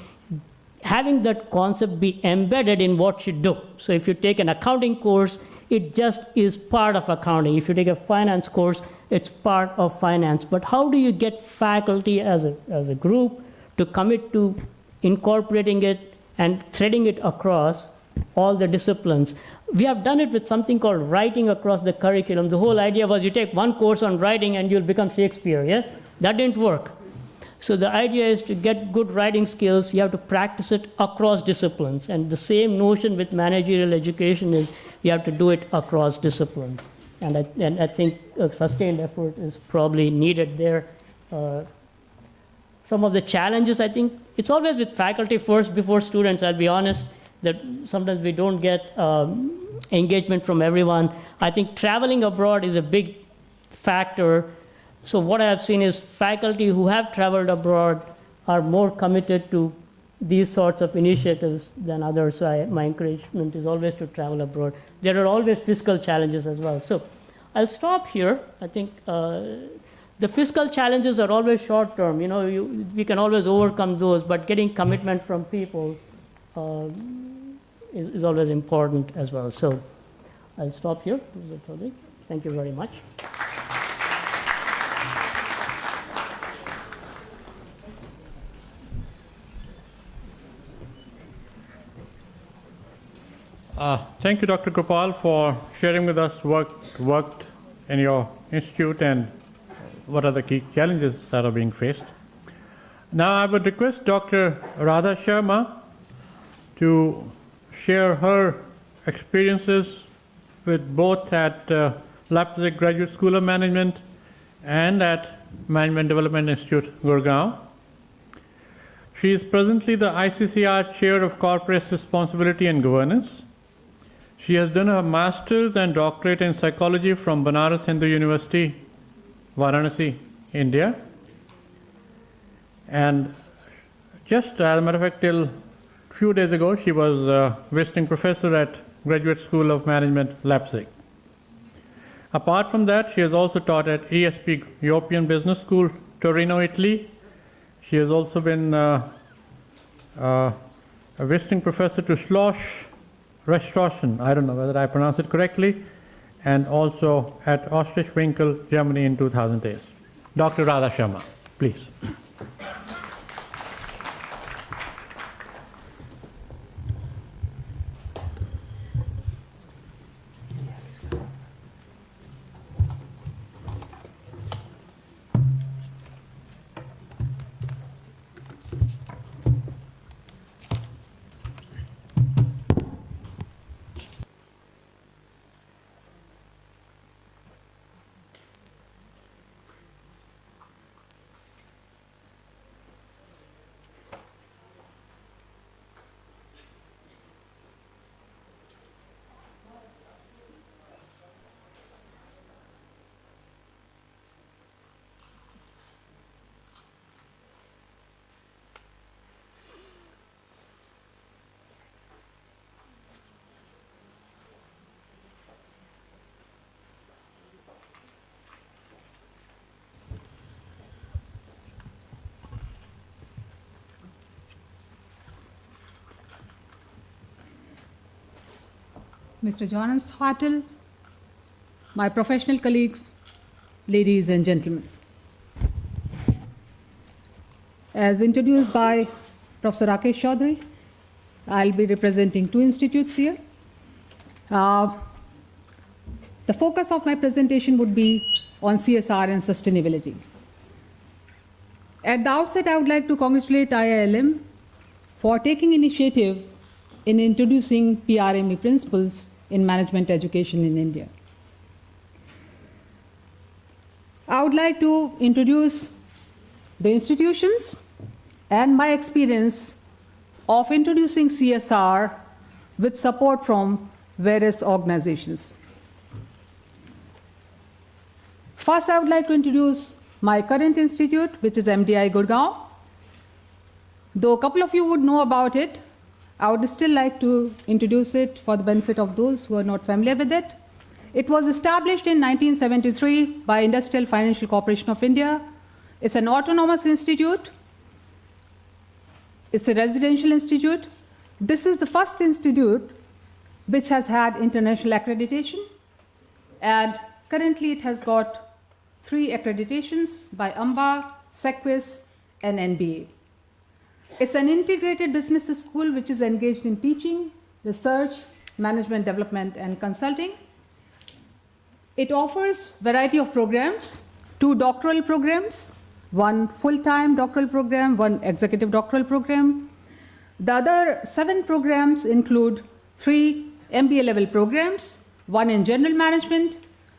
having that concept be embedded in what you do. So if you take an accounting course, it just is part of accounting. If you take a finance course, it's part of finance. But how do you get faculty as a group to commit to incorporating it and threading it across all the disciplines? We have done it with something called writing across the curriculum. The whole idea was you take one course on writing and you'll become Shakespeare, yeah? That didn't work. So the idea is to get good writing skills, you have to practice it across disciplines. And the same notion with managerial education is you have to do it across disciplines. And I think a sustained effort is probably needed there. Some of the challenges, I think, it's always with faculty first before students, I'll be honest, that sometimes we don't get engagement from everyone. I think traveling abroad is a big factor. So what I have seen is faculty who have traveled abroad are more committed to these sorts of initiatives than others. So my encouragement is always to travel abroad. There are always fiscal challenges as well. So I'll stop here. I think the fiscal challenges are always short term. We can always overcome those, but getting commitment from people is always important as well. So I'll stop here. Thank you very much. Thank you, Dr. Gopal, for sharing with us worked in your institute and what are the key challenges that are being faced. Now I would request Dr. Radha Sharma to share her experiences with both at Leipzig Graduate School of Management and at Management Development Institute, Gurgaon. She is presently the ICCR Chair of Corporate Responsibility and Governance. She has done her master's and doctorate in psychology from Banaras Hindu University, Varanasi, India. And just as a matter of fact, till a few days ago, she was a visiting professor at Graduate School of Management, Leipzig. Apart from that, she has also taught at ESP, European Business School, Torino, Italy. She has also been a visiting professor to Schloss Restauration, I don't know whether I pronounce it correctly, and also at Ostrich-Winkel, Germany in 2008. Dr. Radha Sharma, please. Mr. Jonas Hartel, my professional colleagues, ladies and gentlemen. As introduced by Professor Rakesh Chaudhary, I'll be representing two institutes here. The focus of my presentation would be on CSR and sustainability. At the outset, I would like to congratulate IILM for taking initiative in introducing PRME principles in management education in India. I would like to introduce the institutions and my experience of introducing CSR with support from various organizations. First, I would like to introduce my current institute, which is MDI Gurgaon. Though a couple of you would know about it, I would still like to introduce it for the benefit of those who are not familiar with it. It was established in 1973 by Industrial Financial Corporation of India. It's an autonomous institute. It's a residential institute. This is the first institute which has had international accreditation, and currently it has got 3 accreditations by AMBA, SEQUIS, and NBA. It's an integrated business school which is engaged in teaching, research, management development, and consulting. It offers a variety of programs, 2 doctoral programs, 1 full-time doctoral program, 1 executive doctoral program. The other 7 programs include 3 MBA level programs, 1 in general management,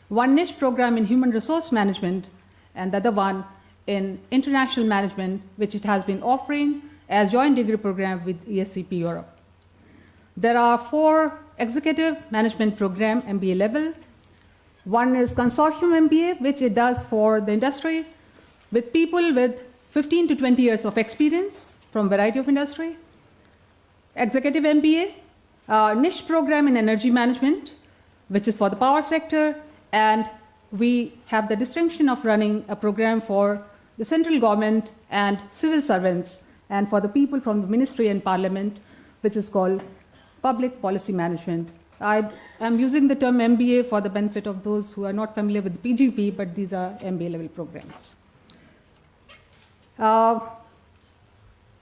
1 niche program in human resource management, and the other one in international management, which it has been offering as joint degree program with ESCP Europe. There are 4 executive management program MBA level. 1 is consortium MBA, which it does for the industry with people with 15 to 20 years of experience from a variety of industry. Executive MBA, niche program in energy management, which is for the power sector, and we have the distinction of running a program for the central government and civil servants, and for the people from the ministry and parliament, which is called public policy management. I am using the term MBA for the benefit of those who are not familiar with the PGP, but these are MBA level programs.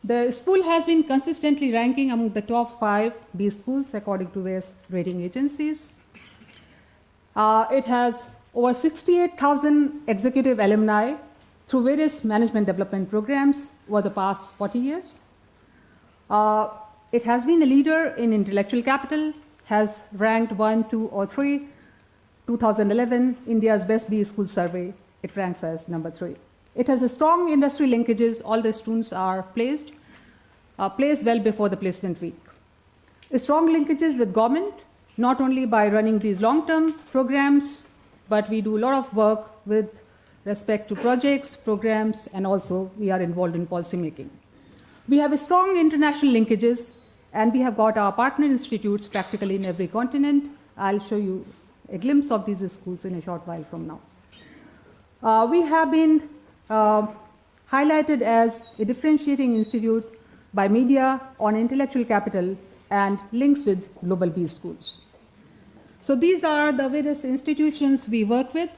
The school has been consistently ranking among the top 5 B schools according to various rating agencies. It has over 68,000 executive alumni through various management development programs over the past 40 years. It has been a leader in intellectual capital, has ranked 1, 2, or 3. 2011, India's Best B School Survey, it ranks as number 3. It has a strong industry linkages. All the students are placed well before the placement week. Strong linkages with government, not only by running these long-term programs, but we do a lot of work with respect to projects, programs, and also we are involved in policy making. We have a strong international linkages, and we have got our partner institutes practically in every continent. I'll show you a glimpse of these schools in a short while from now. We have been highlighted as a differentiating institute by media on intellectual capital and links with global B schools. So these are the various institutions we work with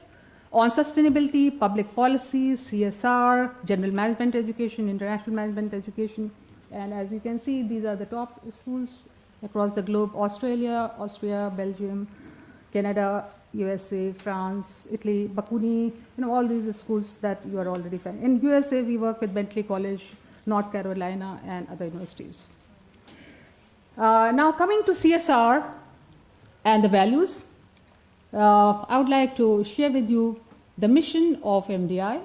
on sustainability, public policy, CSR, general management education, international management education. And as you can see, these are the top schools across the globe: Australia, Austria, Belgium, Canada, USA, France, Italy, Bakuni, all these schools that you are already familiar. In USA, we work with Bentley College, North Carolina, and other universities. Now coming to CSR and the values, I would like to share with you the mission of MDI.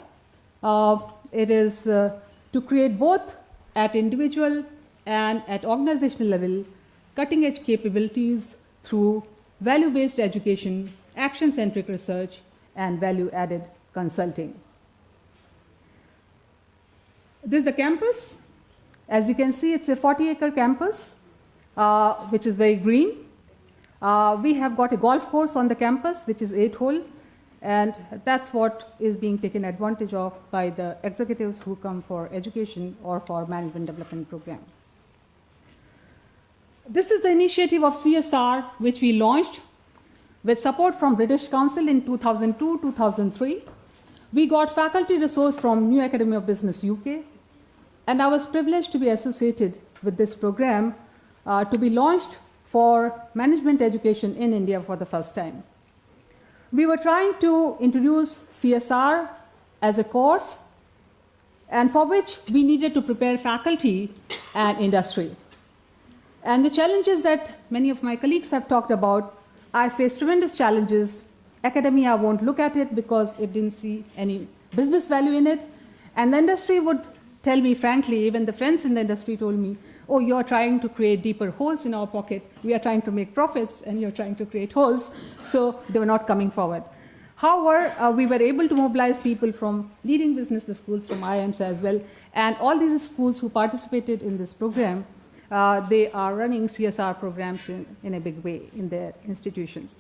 It is to create both at individual and at organizational level cutting-edge capabilities through value-based education, action-centric research, and value-added consulting. This is the campus. As you can see, it's a 40-acre campus, which is very green. We have got a golf course on the campus, which is 8-hole, and that's what is being taken advantage of by the executives who come for education or for management development program. This is the initiative of CSR, which we launched with support from British Council in 2002-2003. We got faculty resource from New Academy of Business UK, and I was privileged to be associated with this program to be launched for management education in India for the first time. We were trying to introduce CSR as a course, and for which we needed to prepare faculty and industry. And the challenges that many of my colleagues have talked about, I faced tremendous challenges. Academia won't look at it because it didn't see any business value in it. And the industry would tell me frankly, even the friends in the industry told me, oh, you're trying to create deeper holes in our pocket. We are trying to make profits and you're trying to create holes. So they were not coming forward. However, we were able to mobilize people from leading business schools, from IIMs as well. And all these schools who participated in this program, they are running CSR programs in a big way in their institutions.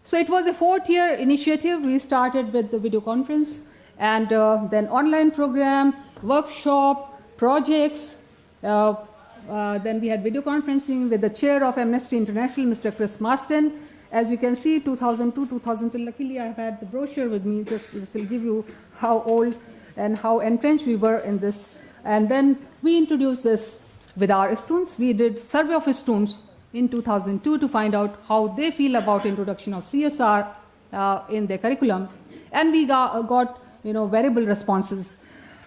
So it was a 4-year initiative. We started with the video conference and then online program, workshop, projects. Then we had video conferencing with the chair of Amnesty International, Mr. Chris Marston. As you can see, 2002, 2003, luckily I had the brochure with me. This will give you how old and how entrenched we were in this. And then we introduced this with our students. We did survey of students in 2002 to find out how they feel about introduction of CSR in their curriculum. And we got variable responses.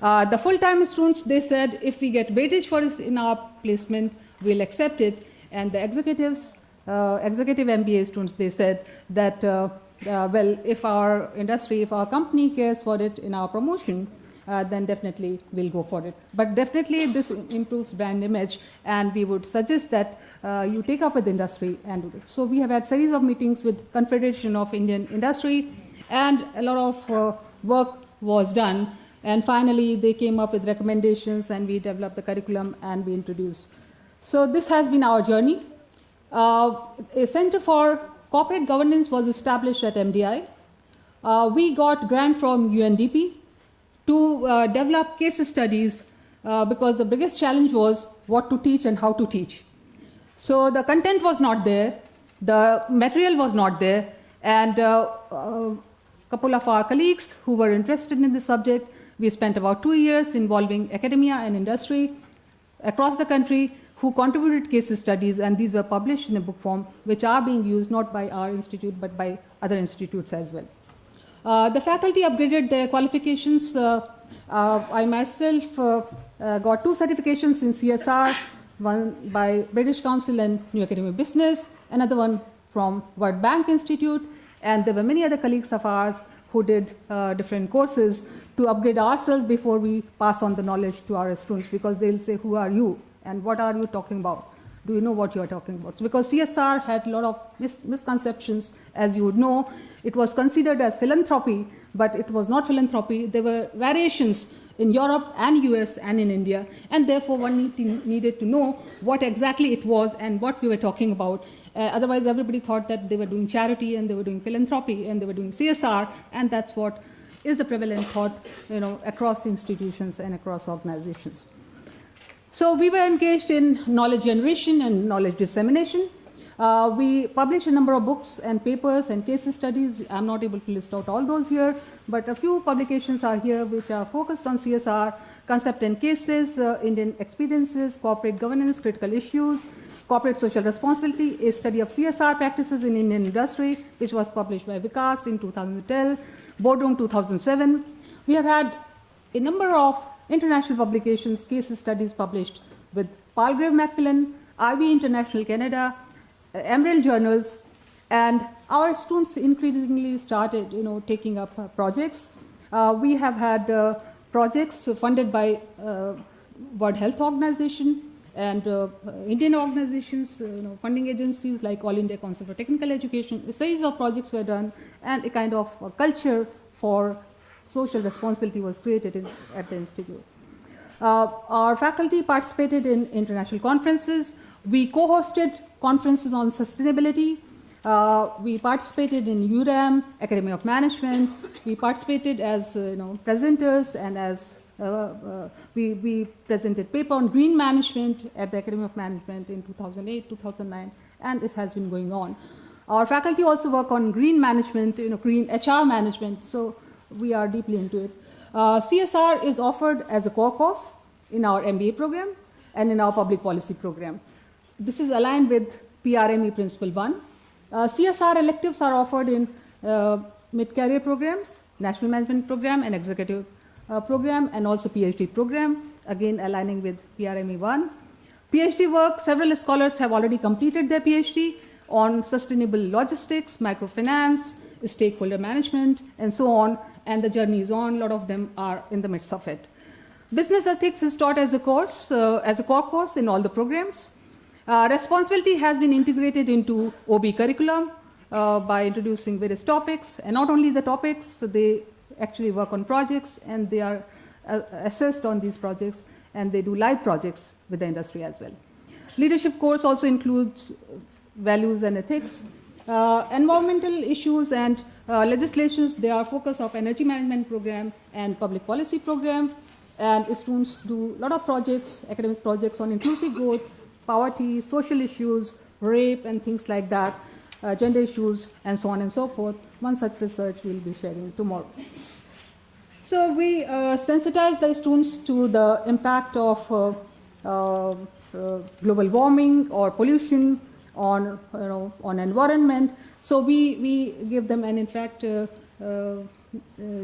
The full-time students, they said, if we get weightage for this in our placement, we'll accept it. And the executives, executive MBA students, they said that, well, if our industry, if our company cares for it in our promotion, then definitely we'll go for it. But definitely this improves brand image, and we would suggest that you take up with industry and do this. So we have had series of meetings with Confederation of Indian Industry, and a lot of work was done. And finally, they came up with recommendations, and we developed the curriculum, and we introduced. So this has been our journey. A Center for Corporate Governance was established at MDI. We got grant from UNDP to develop case studies because the biggest challenge was what to teach and how to teach. So the content was not there, the material was not there, and a couple of our colleagues who were interested in the subject, we spent about 2 years involving academia and industry across the country who contributed case studies, and these were published in a book form, which are being used not by our institute but by other institutes as well. The faculty upgraded their qualifications. I myself got 2 certifications in CSR, one by British Council and New Academy of Business, another one from World Bank Institute, and there were many other colleagues of ours who did different courses to upgrade ourselves before we pass on the knowledge to our students, because they'll say, who are you and what are you talking about? Do you know what you are talking about? So because CSR had a lot of misconceptions, as you would know. It was considered as philanthropy, but it was not philanthropy. There were variations in Europe and US and in India, and therefore one needed to know what exactly it was and what we were talking about. Otherwise, everybody thought that they were doing charity and they were doing philanthropy and they were doing CSR, and that's what is the prevalent thought, across institutions and across organizations. So we were engaged in knowledge generation and knowledge dissemination. We published a number of books and papers and case studies. I'm not able to list out all those here, but a few publications are here which are focused on CSR, concept and cases, Indian experiences, corporate governance, critical issues, corporate social responsibility, a study of CSR practices in Indian industry, which was published by Vikas in 2012, Boardroom 2007. We have had a number of international publications, case studies published with Palgrave Macmillan, IB International Canada, Emerald Journals, and our students increasingly started, taking up projects. We have had projects funded by World Health Organization and Indian organizations, funding agencies like All India Council for Technical Education. A series of projects were done, and a kind of culture for social responsibility was created at the institute. Our faculty participated in international conferences. We co-hosted conferences on sustainability. We participated in URAM, Academy of Management. We participated as presenters and as We presented paper on green management at the Academy of Management in 2008, 2009, and it has been going on. Our faculty also work on green management, green HR management, so we are deeply into it. CSR is offered as a core course in our MBA program and in our public policy program. This is aligned with PRME Principle 1. CSR electives are offered in mid-career programs, national management program and executive program, and also PhD program, again aligning with PRME 1. PhD work, several scholars have already completed their PhD on sustainable logistics, microfinance, stakeholder management, and so on, and the journey is on. A lot of them are in the midst of it. Business ethics is taught as a course, as a core course in all the programs. Responsibility has been integrated into OB curriculum by introducing various topics, and not only the topics, they actually work on projects, and they are assessed on these projects, and they do live projects with the industry as well. Leadership course also includes values and ethics. Environmental issues and legislations, they are focus of energy management program and public policy program, and students do a lot of projects, academic projects on inclusive growth, poverty, social issues, rape and things like that, gender issues, and so on and so forth. One such research we'll be sharing tomorrow. So we sensitize the students to the impact of global warming or pollution on environment. So we give them, and in fact,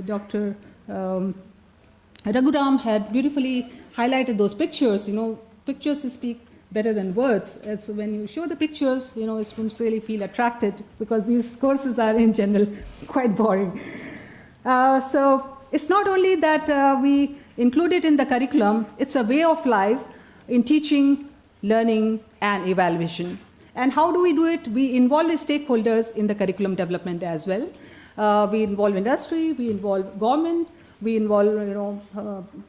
Dr. Raghuram had beautifully highlighted those pictures. Pictures speak better than words. And so when you show the pictures, students really feel attracted, because these courses are in general quite boring. So it's not only that we include it in the curriculum, it's a way of life in teaching, learning, and evaluation. And how do we do it? We involve the stakeholders in the curriculum development as well. We involve industry, we involve government, we involve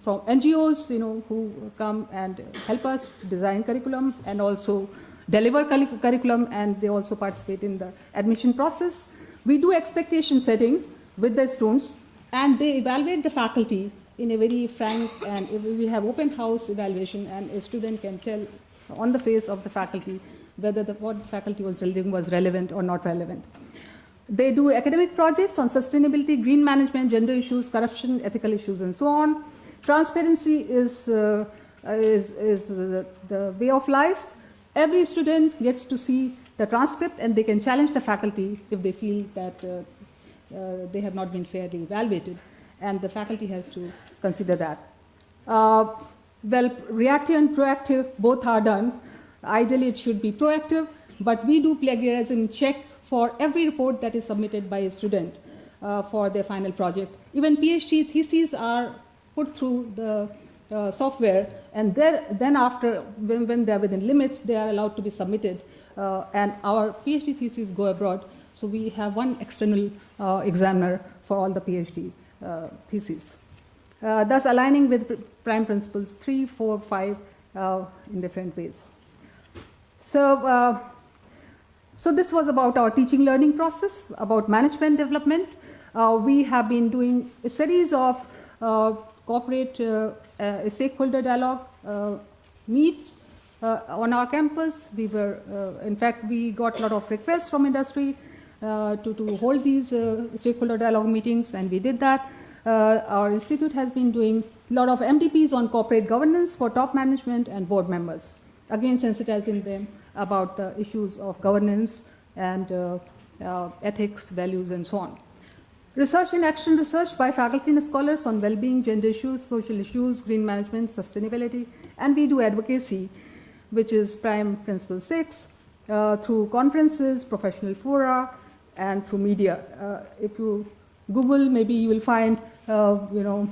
from NGOs who come and help us design curriculum and also deliver curriculum, and they also participate in the admission process. We do expectation setting with the students, and they evaluate the faculty in a very frank, and we have open house evaluation, and a student can tell on the face of the faculty whether what the faculty was delivering was relevant or not relevant. They do academic projects on sustainability, green management, gender issues, corruption, ethical issues, and so on. Transparency is the way of life. Every student gets to see the transcript, and they can challenge the faculty if they feel that they have not been fairly evaluated, and the faculty has to consider that. Well, reactive and proactive, both are done. Ideally, it should be proactive, but we do plagiarism check for every report that is submitted by a student for their final project. Even PhD theses are put through the software, and then after, when they are within limits, they are allowed to be submitted, and our PhD theses go abroad. So we have one external examiner for all the PhD theses. Thus aligning with prime principles 3, 4, 5 in different ways. So this was about our teaching learning process, about management development. We have been doing a series of corporate stakeholder dialogue meets on our campus. We were, in fact, we got a lot of requests from industry to hold these stakeholder dialogue meetings, and we did that. Our institute has been doing a lot of MDPs on corporate governance for top management and board members, again sensitizing them about the issues of governance and ethics, values, and so on. Research and action research by faculty and scholars on well-being, gender issues, social issues, green management, sustainability, and we do advocacy, which is prime principle 6, through conferences, professional fora, and through media. If you Google, maybe you will find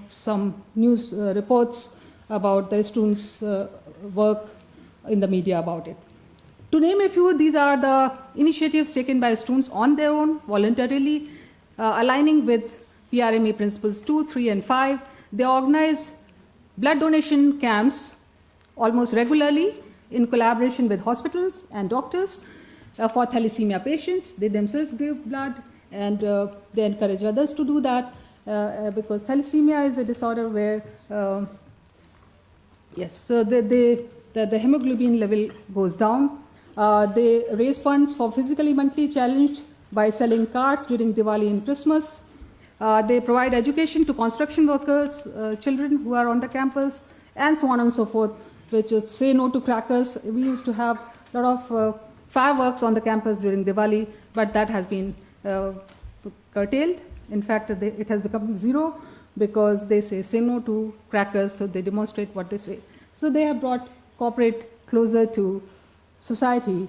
some news reports about the students' work in the media about it. To name a few, these are the initiatives taken by students on their own, voluntarily, aligning with PRME principles 2, 3, and 5. They organize blood donation camps almost regularly in collaboration with hospitals and doctors for thalassemia patients. They themselves give blood, and they encourage others to do that. because thalassemia is a disorder where, yes, so the hemoglobin level goes down. They raise funds for physically mentally challenged by selling cards during Diwali and Christmas. They provide education to construction workers, children who are on the campus, and so on and so forth, which is say no to crackers. We used to have a lot of fireworks on the campus during Diwali, but that has been curtailed. In fact, it has become zero because they say no to crackers, so they demonstrate what they say. So they have brought corporate closer to society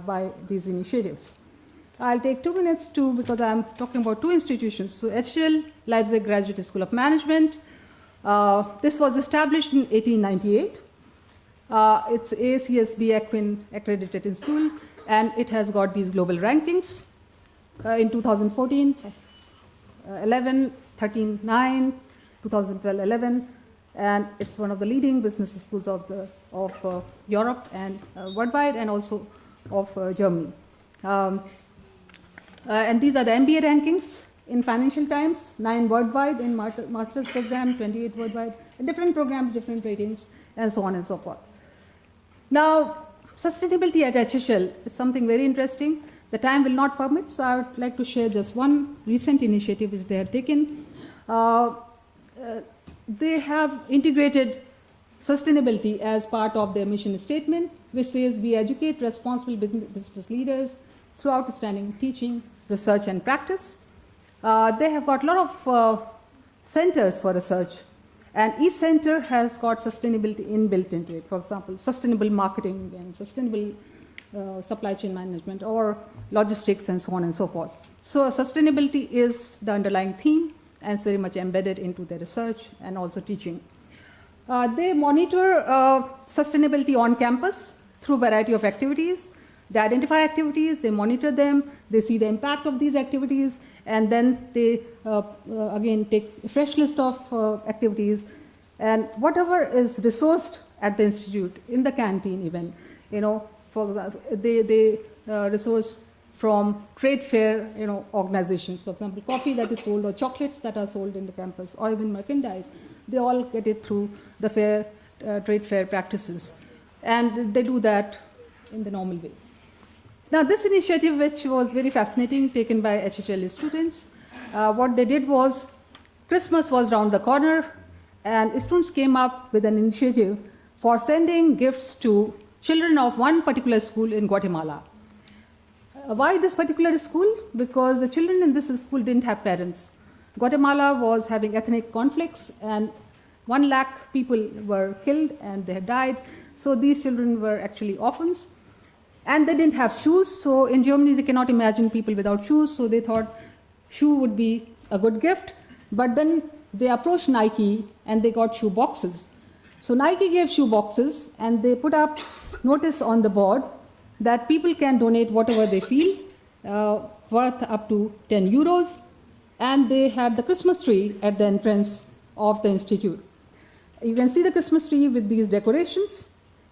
by these initiatives. I'll take 2 minutes because I'm talking about two institutions. So HL, Leipzig Graduate School of Management. This was established in 1898. It's ACSB Equine accredited in school, and it has got these global rankings. In 2014, 11, 13, 9, 2012, 11, and it's one of the leading business schools of Europe and worldwide, and also of Germany. And these are the MBA rankings in Financial Times, 9 worldwide in master's program, 28 worldwide, different programs, different ratings, and so on and so forth. Now, sustainability at HSL is something very interesting. The time will not permit, so I would like to share just one recent initiative which they have taken. They have integrated sustainability as part of their mission statement, which says we educate responsible business leaders through outstanding teaching, research, and practice. They have got a lot of centers for research, and each center has got sustainability inbuilt into it. For example, sustainable marketing and sustainable supply chain management, or logistics, and so on and so forth. So sustainability is the underlying theme, and it's very much embedded into their research and also teaching. They monitor sustainability on campus through a variety of activities. They identify activities, they monitor them, they see the impact of these activities, and then they again take a fresh list of activities. And whatever is resourced at the institute, in the canteen even, for example, they resource from trade fair, organizations. For example, coffee that is sold, or chocolates that are sold in the campus, or even merchandise. They all get it through the fair, trade fair practices, and they do that in the normal way. Now, this initiative, which was very fascinating, taken by HHLE students, what they did was, Christmas was around the corner, and students came up with an initiative for sending gifts to children of one particular school in Guatemala. Why this particular school? Because the children in this school didn't have parents. Guatemala was having ethnic conflicts, and 1 lakh people were killed and they had died. So these children were actually orphans. And they didn't have shoes, so in Germany they cannot imagine people without shoes, so they thought shoe would be a good gift. But then they approached Nike and they got shoe boxes. So Nike gave shoe boxes, and they put up notice on the board that people can donate whatever they feel, worth up to 10 euros, and they had the Christmas tree at the entrance of the institute. You can see the Christmas tree with these decorations.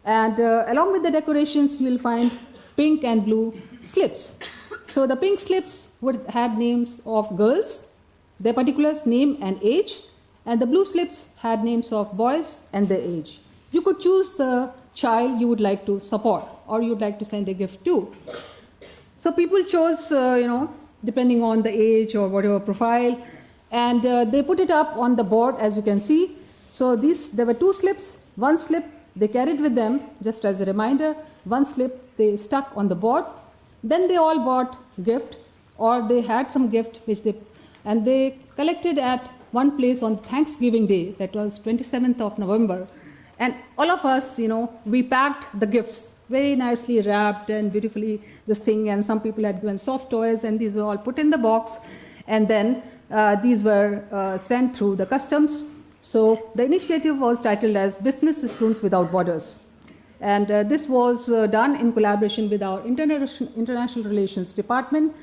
And along with the decorations, you will find pink and blue slips. So the pink slips would have names of girls, their particulars, name and age, and the blue slips had names of boys and their age. You could choose the child you would like to support or you would like to send a gift to. So people chose, depending on the age or whatever profile, and they put it up on the board, as you can see. So there were 2 slips, 1 slip they carried with them, just as a reminder, 1 slip they stuck on the board. Then they all bought gift, or they had some gift and they collected at one place on Thanksgiving Day, that was 27th of November. And all of us, we packed the gifts, very nicely wrapped and beautifully this thing, and some people had given soft toys, and these were all put in the box, and then these were sent through the customs. So the initiative was titled as Business Students Without Borders. And this was done in collaboration with our International Relations Department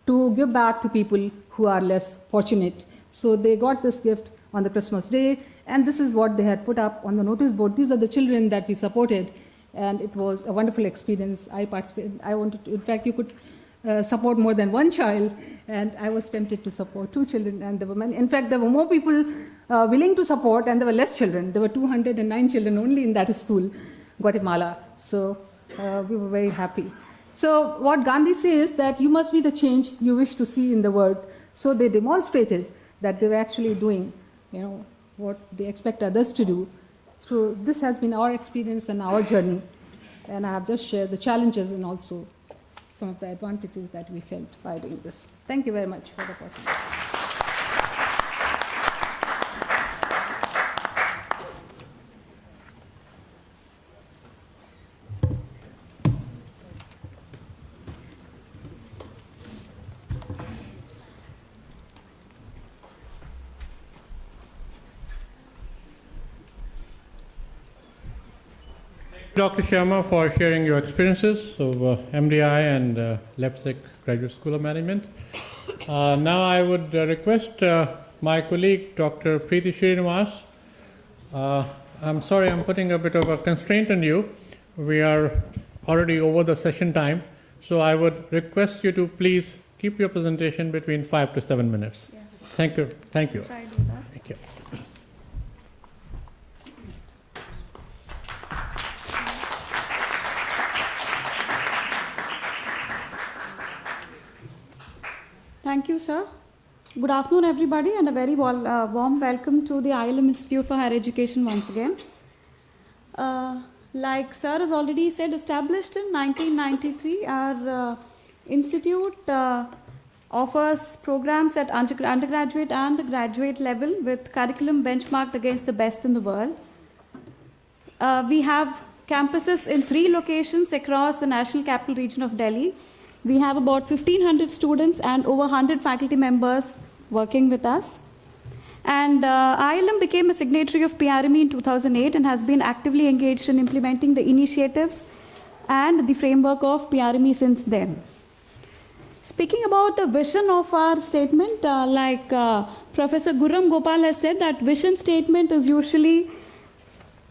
to give back to people who are less fortunate. So they got this gift on the Christmas day, and this is what they had put up on the notice board. These are the children that we supported, and it was a wonderful experience. I participated. I wanted to, in fact, you could support more than one child, and I was tempted to support 2 children. And there were many, in fact, there were more people willing to support, and there were less children. There were 209 children only in that school, Guatemala. So we were very happy. So what Gandhi says that you must be the change you wish to see in the world. So they demonstrated that they were actually doing, what they expect others to do. So this has been our experience and our journey. And I have just shared the challenges and also some of the advantages that we felt by doing this. Thank you very much for the opportunity. Dr. Sharma, for sharing your experiences of MDI and Leipzig Graduate School of Management. Now I would request my colleague, Dr. Preeti Srinivas. I'm sorry, I'm putting a bit of a constraint on you. We are already over the session time, so I would request you to please keep your presentation between 5 to 7 minutes. Yes. Thank you. Thank you. Try to do that. Thank you. Thank you, sir. Good afternoon, everybody, and a very warm welcome to the ILM Institute for Higher Education once again. Like sir has already said, established in 1993, our institute offers programs at undergraduate and the graduate level with curriculum benchmarked against the best in the world. We have campuses in 3 locations across the National Capital Region of Delhi. We have about 1,500 students and over 100 faculty members working with us. And ILM became a signatory of PRME in 2008 and has been actively engaged in implementing the initiatives and the framework of PRME since then. Speaking about the vision of our statement, Professor Gurram Gopal has said, that vision statement is usually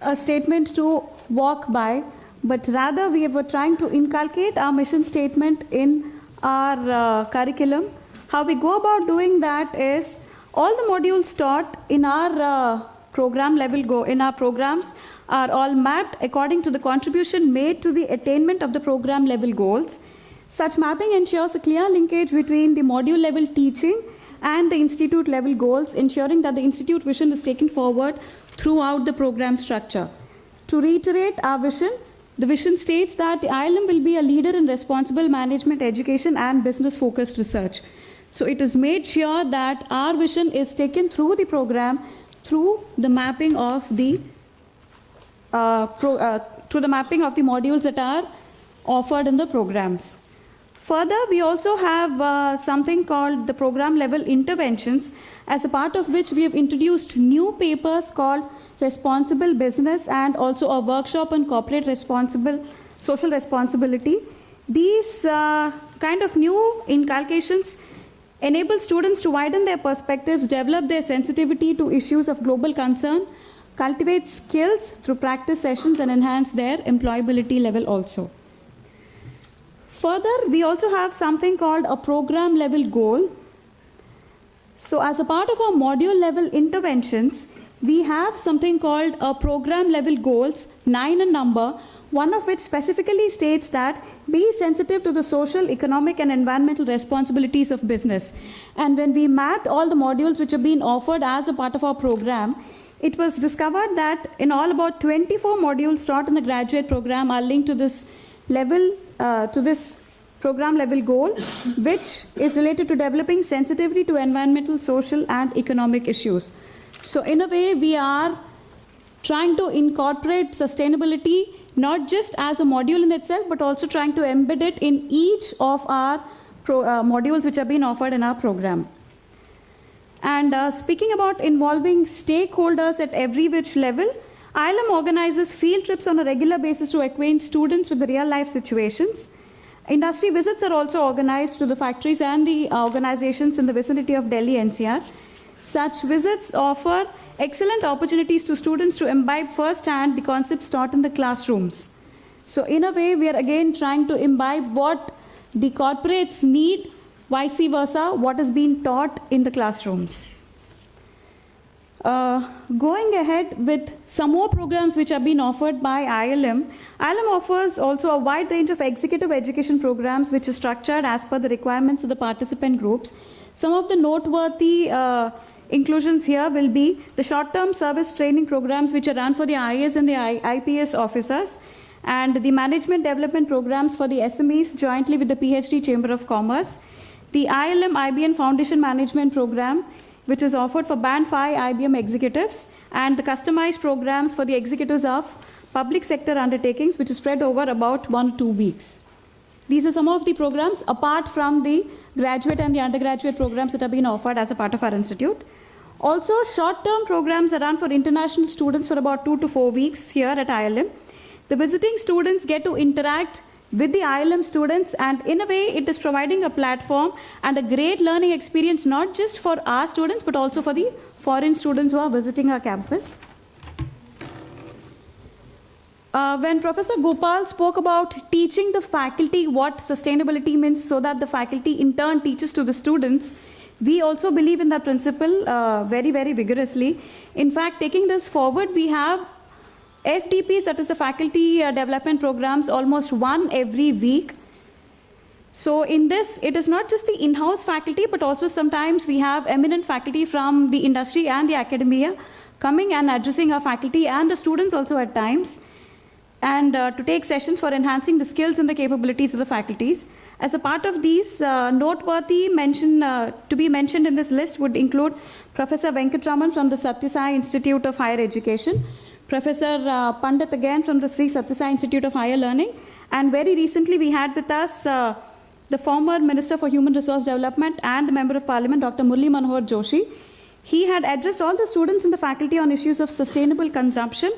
a statement to walk by, but rather we were trying to inculcate our mission statement in our curriculum. How we go about doing that is all the modules taught in our program level in our programs are all mapped according to the contribution made to the attainment of the program level goals. Such mapping ensures a clear linkage between the module level teaching and the institute level goals, ensuring that the institute vision is taken forward throughout the program structure. To reiterate our vision, the vision states that the ILM will be a leader in responsible management, education, and business-focused research. So it is made sure that our vision is taken through the program, through the mapping of the modules that are offered in the programs. Further, we also have something called the program level interventions, as a part of which we have introduced new papers called Responsible Business and also a workshop on corporate social responsibility. These kind of new inculcations enable students to widen their perspectives, develop their sensitivity to issues of global concern, cultivate skills through practice sessions, and enhance their employability level also. Further, we also have something called a program level goal. So as a part of our module level interventions, we have something called a program level goals, 9 in number, one of which specifically states that be sensitive to the social, economic, and environmental responsibilities of business. And when we mapped all the modules which have been offered as a part of our program, it was discovered that in all about 24 modules taught in the graduate program are linked to this level, to this program level goal, which is related to developing sensitivity to environmental, social, and economic issues. So in a way, we are trying to incorporate sustainability not just as a module in itself, but also trying to embed it in each of our modules which have been offered in our program. And speaking about involving stakeholders at every which level, ILM organizes field trips on a regular basis to acquaint students with the real life situations. Industry visits are also organized to the factories and the organizations in the vicinity of Delhi NCR. Such visits offer excellent opportunities to students to imbibe firsthand the concepts taught in the classrooms. So in a way, we are again trying to imbibe what the corporates need, vice versa, what is being taught in the classrooms. Going ahead with some more programs which are being offered by ILM. ILM offers also a wide range of executive education programs which is structured as per the requirements of the participant groups. Some of the noteworthy inclusions here will be the short-term service training programs which are run for the IAS and the IPS officers, and the management development programs for the SMEs jointly with the PhD Chamber of Commerce. The ILM IBM Foundation Management Program, which is offered for Band 5 IBM executives, and the customized programs for the executives of public sector undertakings, which is spread over about 1 to 2 weeks. These are some of the programs apart from the graduate and the undergraduate programs that have been offered as a part of our institute. Also, short-term programs are run for international students for about 2 to 4 weeks here at ILM. The visiting students get to interact with the ILM students, and in a way it is providing a platform and a great learning experience not just for our students but also for the foreign students who are visiting our campus. When Professor Gopal spoke about teaching the faculty what sustainability means so that the faculty in turn teaches to the students, we also believe in that principle very, very vigorously. In fact, taking this forward, we have FDPs, that is the faculty development programs, almost one every week. So in this, it is not just the in-house faculty, but also sometimes we have eminent faculty from the industry and the academia coming and addressing our faculty and the students also at times, and to take sessions for enhancing the skills and the capabilities of the faculties. As a part of these, noteworthy to be mentioned in this list would include Professor Venkatraman from the Satya Sai Institute of Higher Education, Professor Pandit again from the Sri Satya Sai Institute of Higher Learning, and very recently we had with us the former Minister for Human Resource Development and the Member of Parliament, Dr. Murli Manohar Joshi. He had addressed all the students in the faculty on issues of sustainable consumption,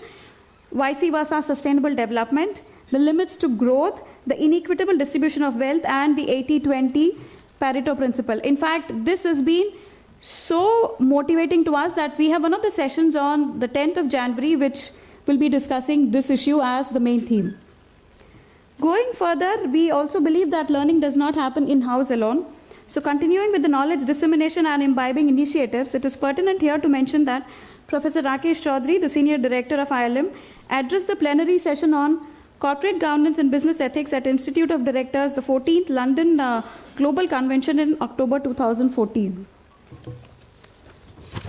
vice versa sustainable development, the limits to growth, the inequitable distribution of wealth, and the 80-20 Pareto principle. In fact, this has been so motivating to us that we have one of the sessions on the 10th of January which will be discussing this issue as the main theme. Going further, we also believe that learning does not happen in-house alone. So continuing with the knowledge dissemination and imbibing initiatives, it is pertinent here to mention that Professor Rakesh Chaudhary, the Senior Director of ILM, addressed the plenary session on corporate governance and business ethics at Institute of Directors, the 14th London Global Convention in October 2014.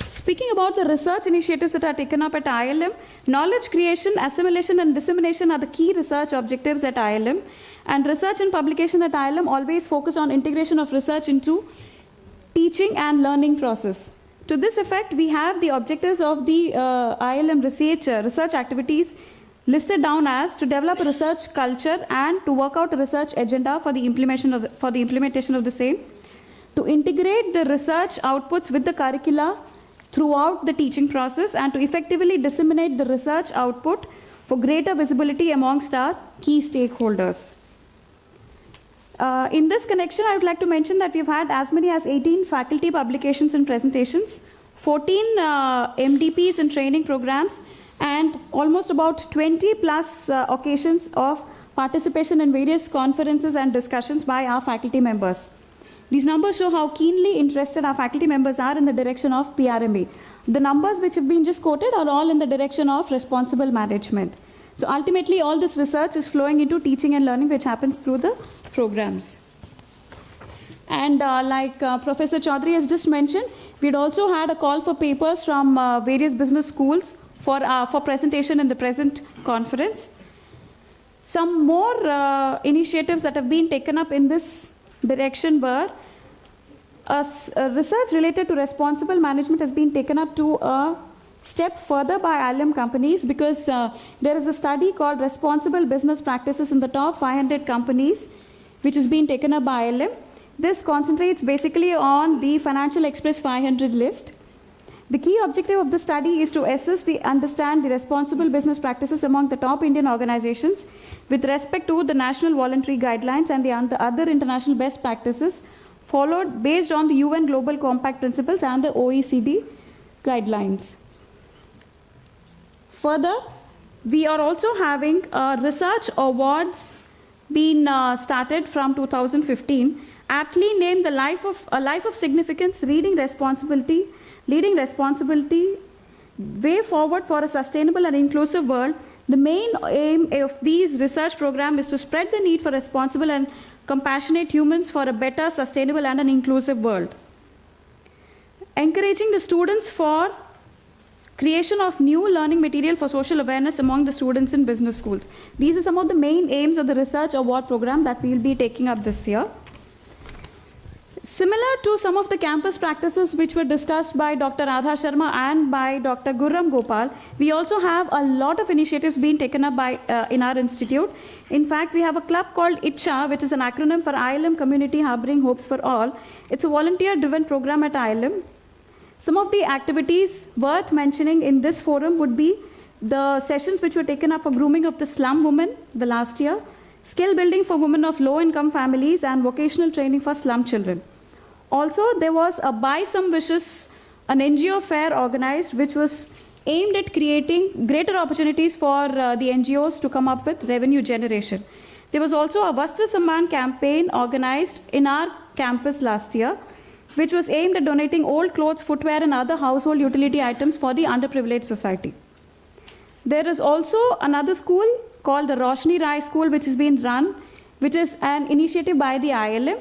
Speaking about the research initiatives that are taken up at ILM, knowledge creation, assimilation and dissemination are the key research objectives at ILM, and research and publication at ILM always focus on integration of research into teaching and learning process. To this effect, we have the objectives of the ILM research activities listed down as to develop a research culture and to work out a research agenda for the implementation of the same, to integrate the research outputs with the curricula throughout the teaching process, and to effectively disseminate the research output for greater visibility amongst our key stakeholders. In this connection, I would like to mention that we've had as many as 18 faculty publications and presentations, 14 MDPs and training programs, and almost about 20 plus occasions of participation in various conferences and discussions by our faculty members. These numbers show how keenly interested our faculty members are in the direction of PRME. The numbers which have been just quoted are all in the direction of responsible management. So ultimately, all this research is flowing into teaching and learning, which happens through the programs. And like Professor Chaudhary has just mentioned, we'd also had a call for papers from various business schools for presentation in the present conference. Some more initiatives that have been taken up in this direction were research related to responsible management has been taken up to a step further by ILM companies, because there is a study called Responsible Business Practices in the Top 500 Companies, which is being taken up by ILM. This concentrates basically on the Financial Express 500 list. The key objective of the study is to understand the responsible business practices among the top Indian organizations with respect to the national voluntary guidelines and the other international best practices followed based on the UN Global Compact principles and the OECD guidelines. Further, we are also having research awards been started from 2015, aptly named A Life of Significance, Leading Responsibility, Way Forward for a Sustainable and Inclusive World. The main aim of these research program is to spread the need for responsible and compassionate humans for a better, sustainable, and an inclusive world. Encouraging the students for creation of new learning material for social awareness among the students in business schools. These are some of the main aims of the research award program that we will be taking up this year. Similar to some of the campus practices which were discussed by Dr. Radha Sharma and by Dr. Gurram Gopal, we also have a lot of initiatives being taken up by, in our institute. In fact, we have a club called ICHA, which is an acronym for ILM Community Harboring Hopes for All. It's a volunteer-driven program at ILM. Some of the activities worth mentioning in this forum would be the sessions which were taken up for grooming of the slum women the last year, skill building for women of low-income families, and vocational training for slum children. Also, there was a Buy Some Wishes, an NGO fair organized, which was aimed at creating greater opportunities for the NGOs to come up with revenue generation. There was also a Vastra Samman campaign organized in our campus last year, which was aimed at donating old clothes, footwear, and other household utility items for the underprivileged society. There is also another school called the Roshni Rai School, which is being run, which is an initiative by the ILM.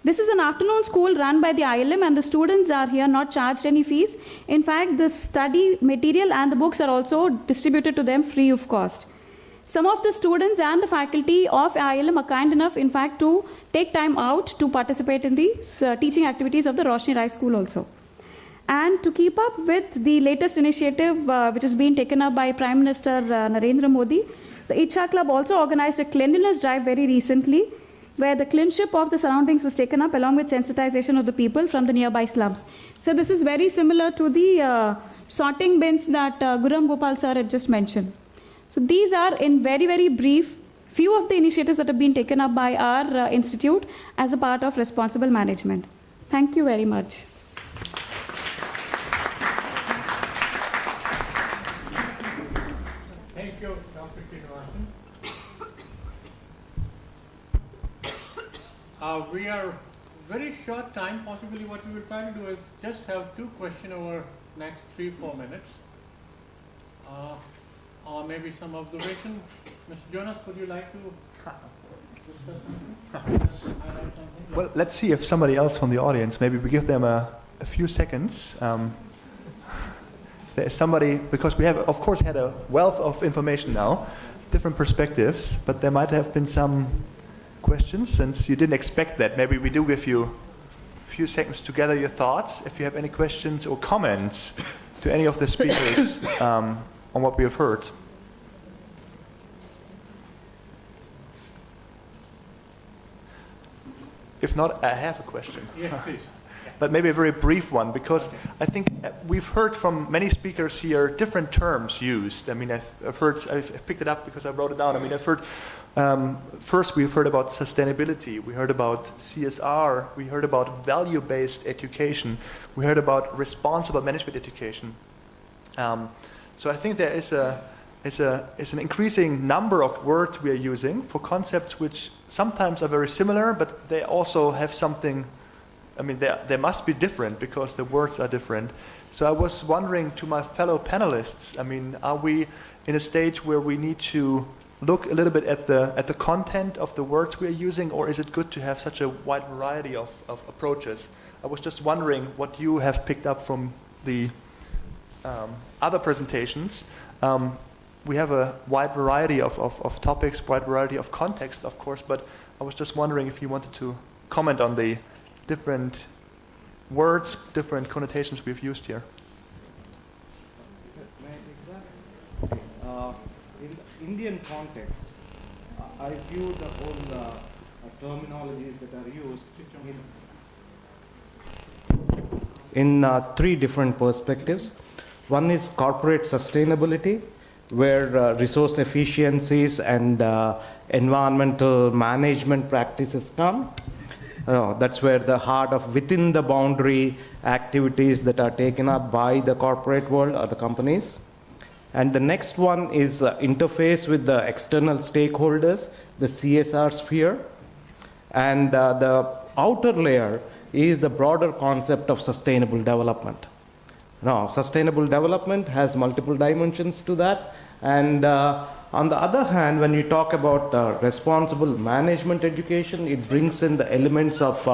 This is an afternoon school run by the ILM, and the students are here not charged any fees. In fact, the study material and the books are also distributed to them free of cost. Some of the students and the faculty of ILM are kind enough, in fact, to take time out to participate in the teaching activities of the Roshni Rai School also. And to keep up with the latest initiative which is being taken up by Prime Minister Narendra Modi, the ICHA Club also organized a cleanliness drive very recently, where the cleanship of the surroundings was taken up along with sensitization of the people from the nearby slums. So this is very similar to the sorting bins that Gurram Gopal sir had just mentioned. So these are, in very, very brief, few of the initiatives that have been taken up by our institute as a part of responsible management. Thank you very much. Thank you, Dr. Srinivasan. We are very short time. Possibly what we will try to do is just have two questions over next 3-4 minutes. Or maybe some observation. Mr. Jonas, would you like to discuss something? Highlight something? Well, let's see if somebody else from the audience, maybe we give them a few seconds. There is somebody, because we have, of course, had a wealth of information now, different perspectives, but there might have been some questions, since you didn't expect that. Maybe we do give you a few seconds to gather your thoughts. If you have any questions or comments to any of the speakers on what we have heard. If not, I have a question. Yes, please. But maybe a very brief one, because I think we've heard from many speakers here different terms used. I mean, I've picked it up because I wrote it down. I mean, I've heard, first we've heard about sustainability, we heard about CSR, we heard about value-based education, we heard about responsible management education. So I think there is an increasing number of words we are using for concepts which sometimes are very similar, but they also have something. I mean, they must be different because the words are different. So I was wondering to my fellow panelists, I mean, are we in a stage where we need to look a little bit at the content of the words we are using, or is it good to have such a wide variety of approaches? I was just wondering what you have picked up from the other presentations. We have a wide variety of topics, wide variety of context, of course, but I was just wondering if you wanted to comment on the different words, different connotations we've used here. In the Indian context, I view the whole terminologies that are used in three different perspectives. One is corporate sustainability, where resource efficiencies and environmental management practices come. That's where the heart of within the boundary activities that are taken up by the corporate world or the companies. And the next one is interface with the external stakeholders, the CSR sphere. And the outer layer is the broader concept of sustainable development. Now, sustainable development has multiple dimensions to that. And on the other hand, when you talk about responsible management education, it brings in the elements of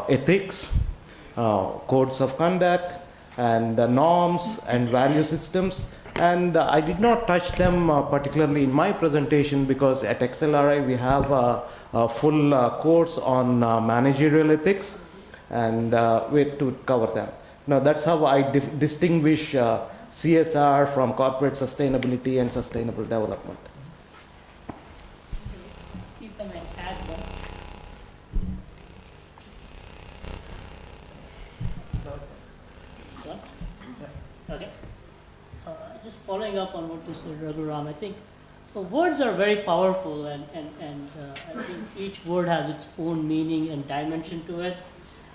ethics, codes of conduct, and norms and value systems. And I did not touch them particularly in my presentation because at XLRI we have a full course on managerial ethics, and wait to cover them. Now that's how I distinguish CSR from corporate sustainability and sustainable development. Keep them and add them. Okay. Just following up on what you said, Raghuram, I think words are very powerful, and I think each word has its own meaning and dimension to it.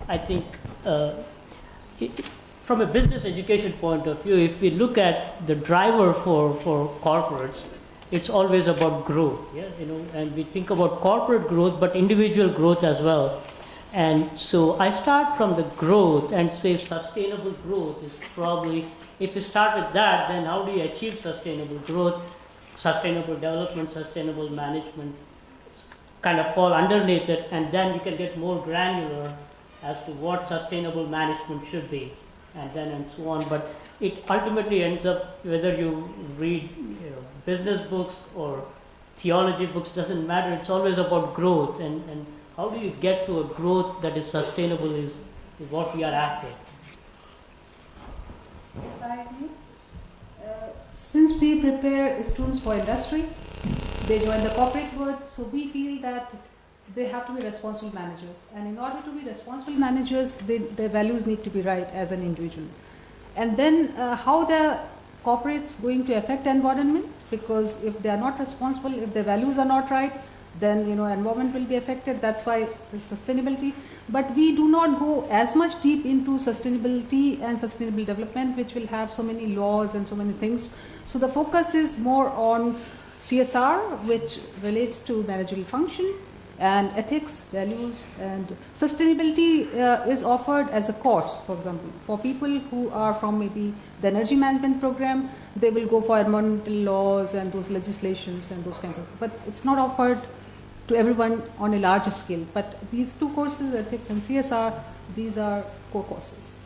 I think from a business education point of view, if we look at the driver for corporates, it's always about growth, and we think about corporate growth, but individual growth as well. And so I start from the growth and say sustainable growth is probably, if you start with that, then how do you achieve sustainable growth? Sustainable development, sustainable management kind of fall underneath it, and then you can get more granular as to what sustainable management should be, and then and so on. But it ultimately ends up, whether you read business books or theology books, doesn't matter. It's always about growth, and how do you get to a growth that is sustainable is what we are after. Since we prepare students for industry, they join the corporate world, so we feel that they have to be responsible managers. And in order to be responsible managers, their values need to be right as an individual. And then how the corporates going to affect environment, because if they are not responsible, if their values are not right, then environment will be affected. That's why it's sustainability. But we do not go as much deep into sustainability and sustainable development, which will have so many laws and so many things. So the focus is more on CSR, which relates to managerial function, and ethics, values, and sustainability is offered as a course. For example, for people who are from maybe the energy management program, they will go for environmental laws and those legislations and those kinds of, but it's not offered to everyone on a larger scale. But these two courses, ethics and CSR, these are core courses.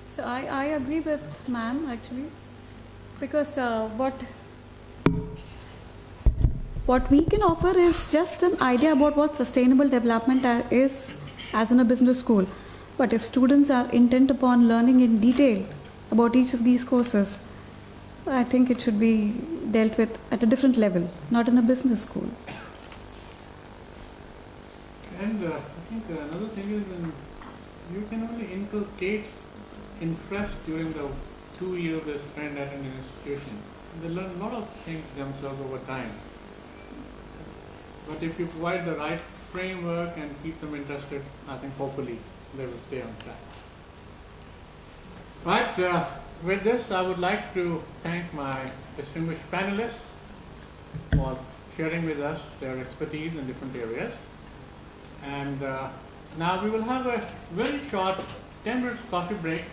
So I agree with ma'am actually, because what we can offer is just an idea about what sustainable development is as in a business school. But if students are intent upon learning in detail about each of these courses, I think it should be dealt with at a different level, not in a business school. And I think another thing is you can only inculcate interest during the 2 years they spend at an institution. They learn a lot of things themselves over time. But if you provide the right framework and keep them interested, I think hopefully they will stay on track. Right, with this I would like to thank my distinguished panelists for sharing with us their expertise in different areas. And now we will have a very short 10 minutes coffee break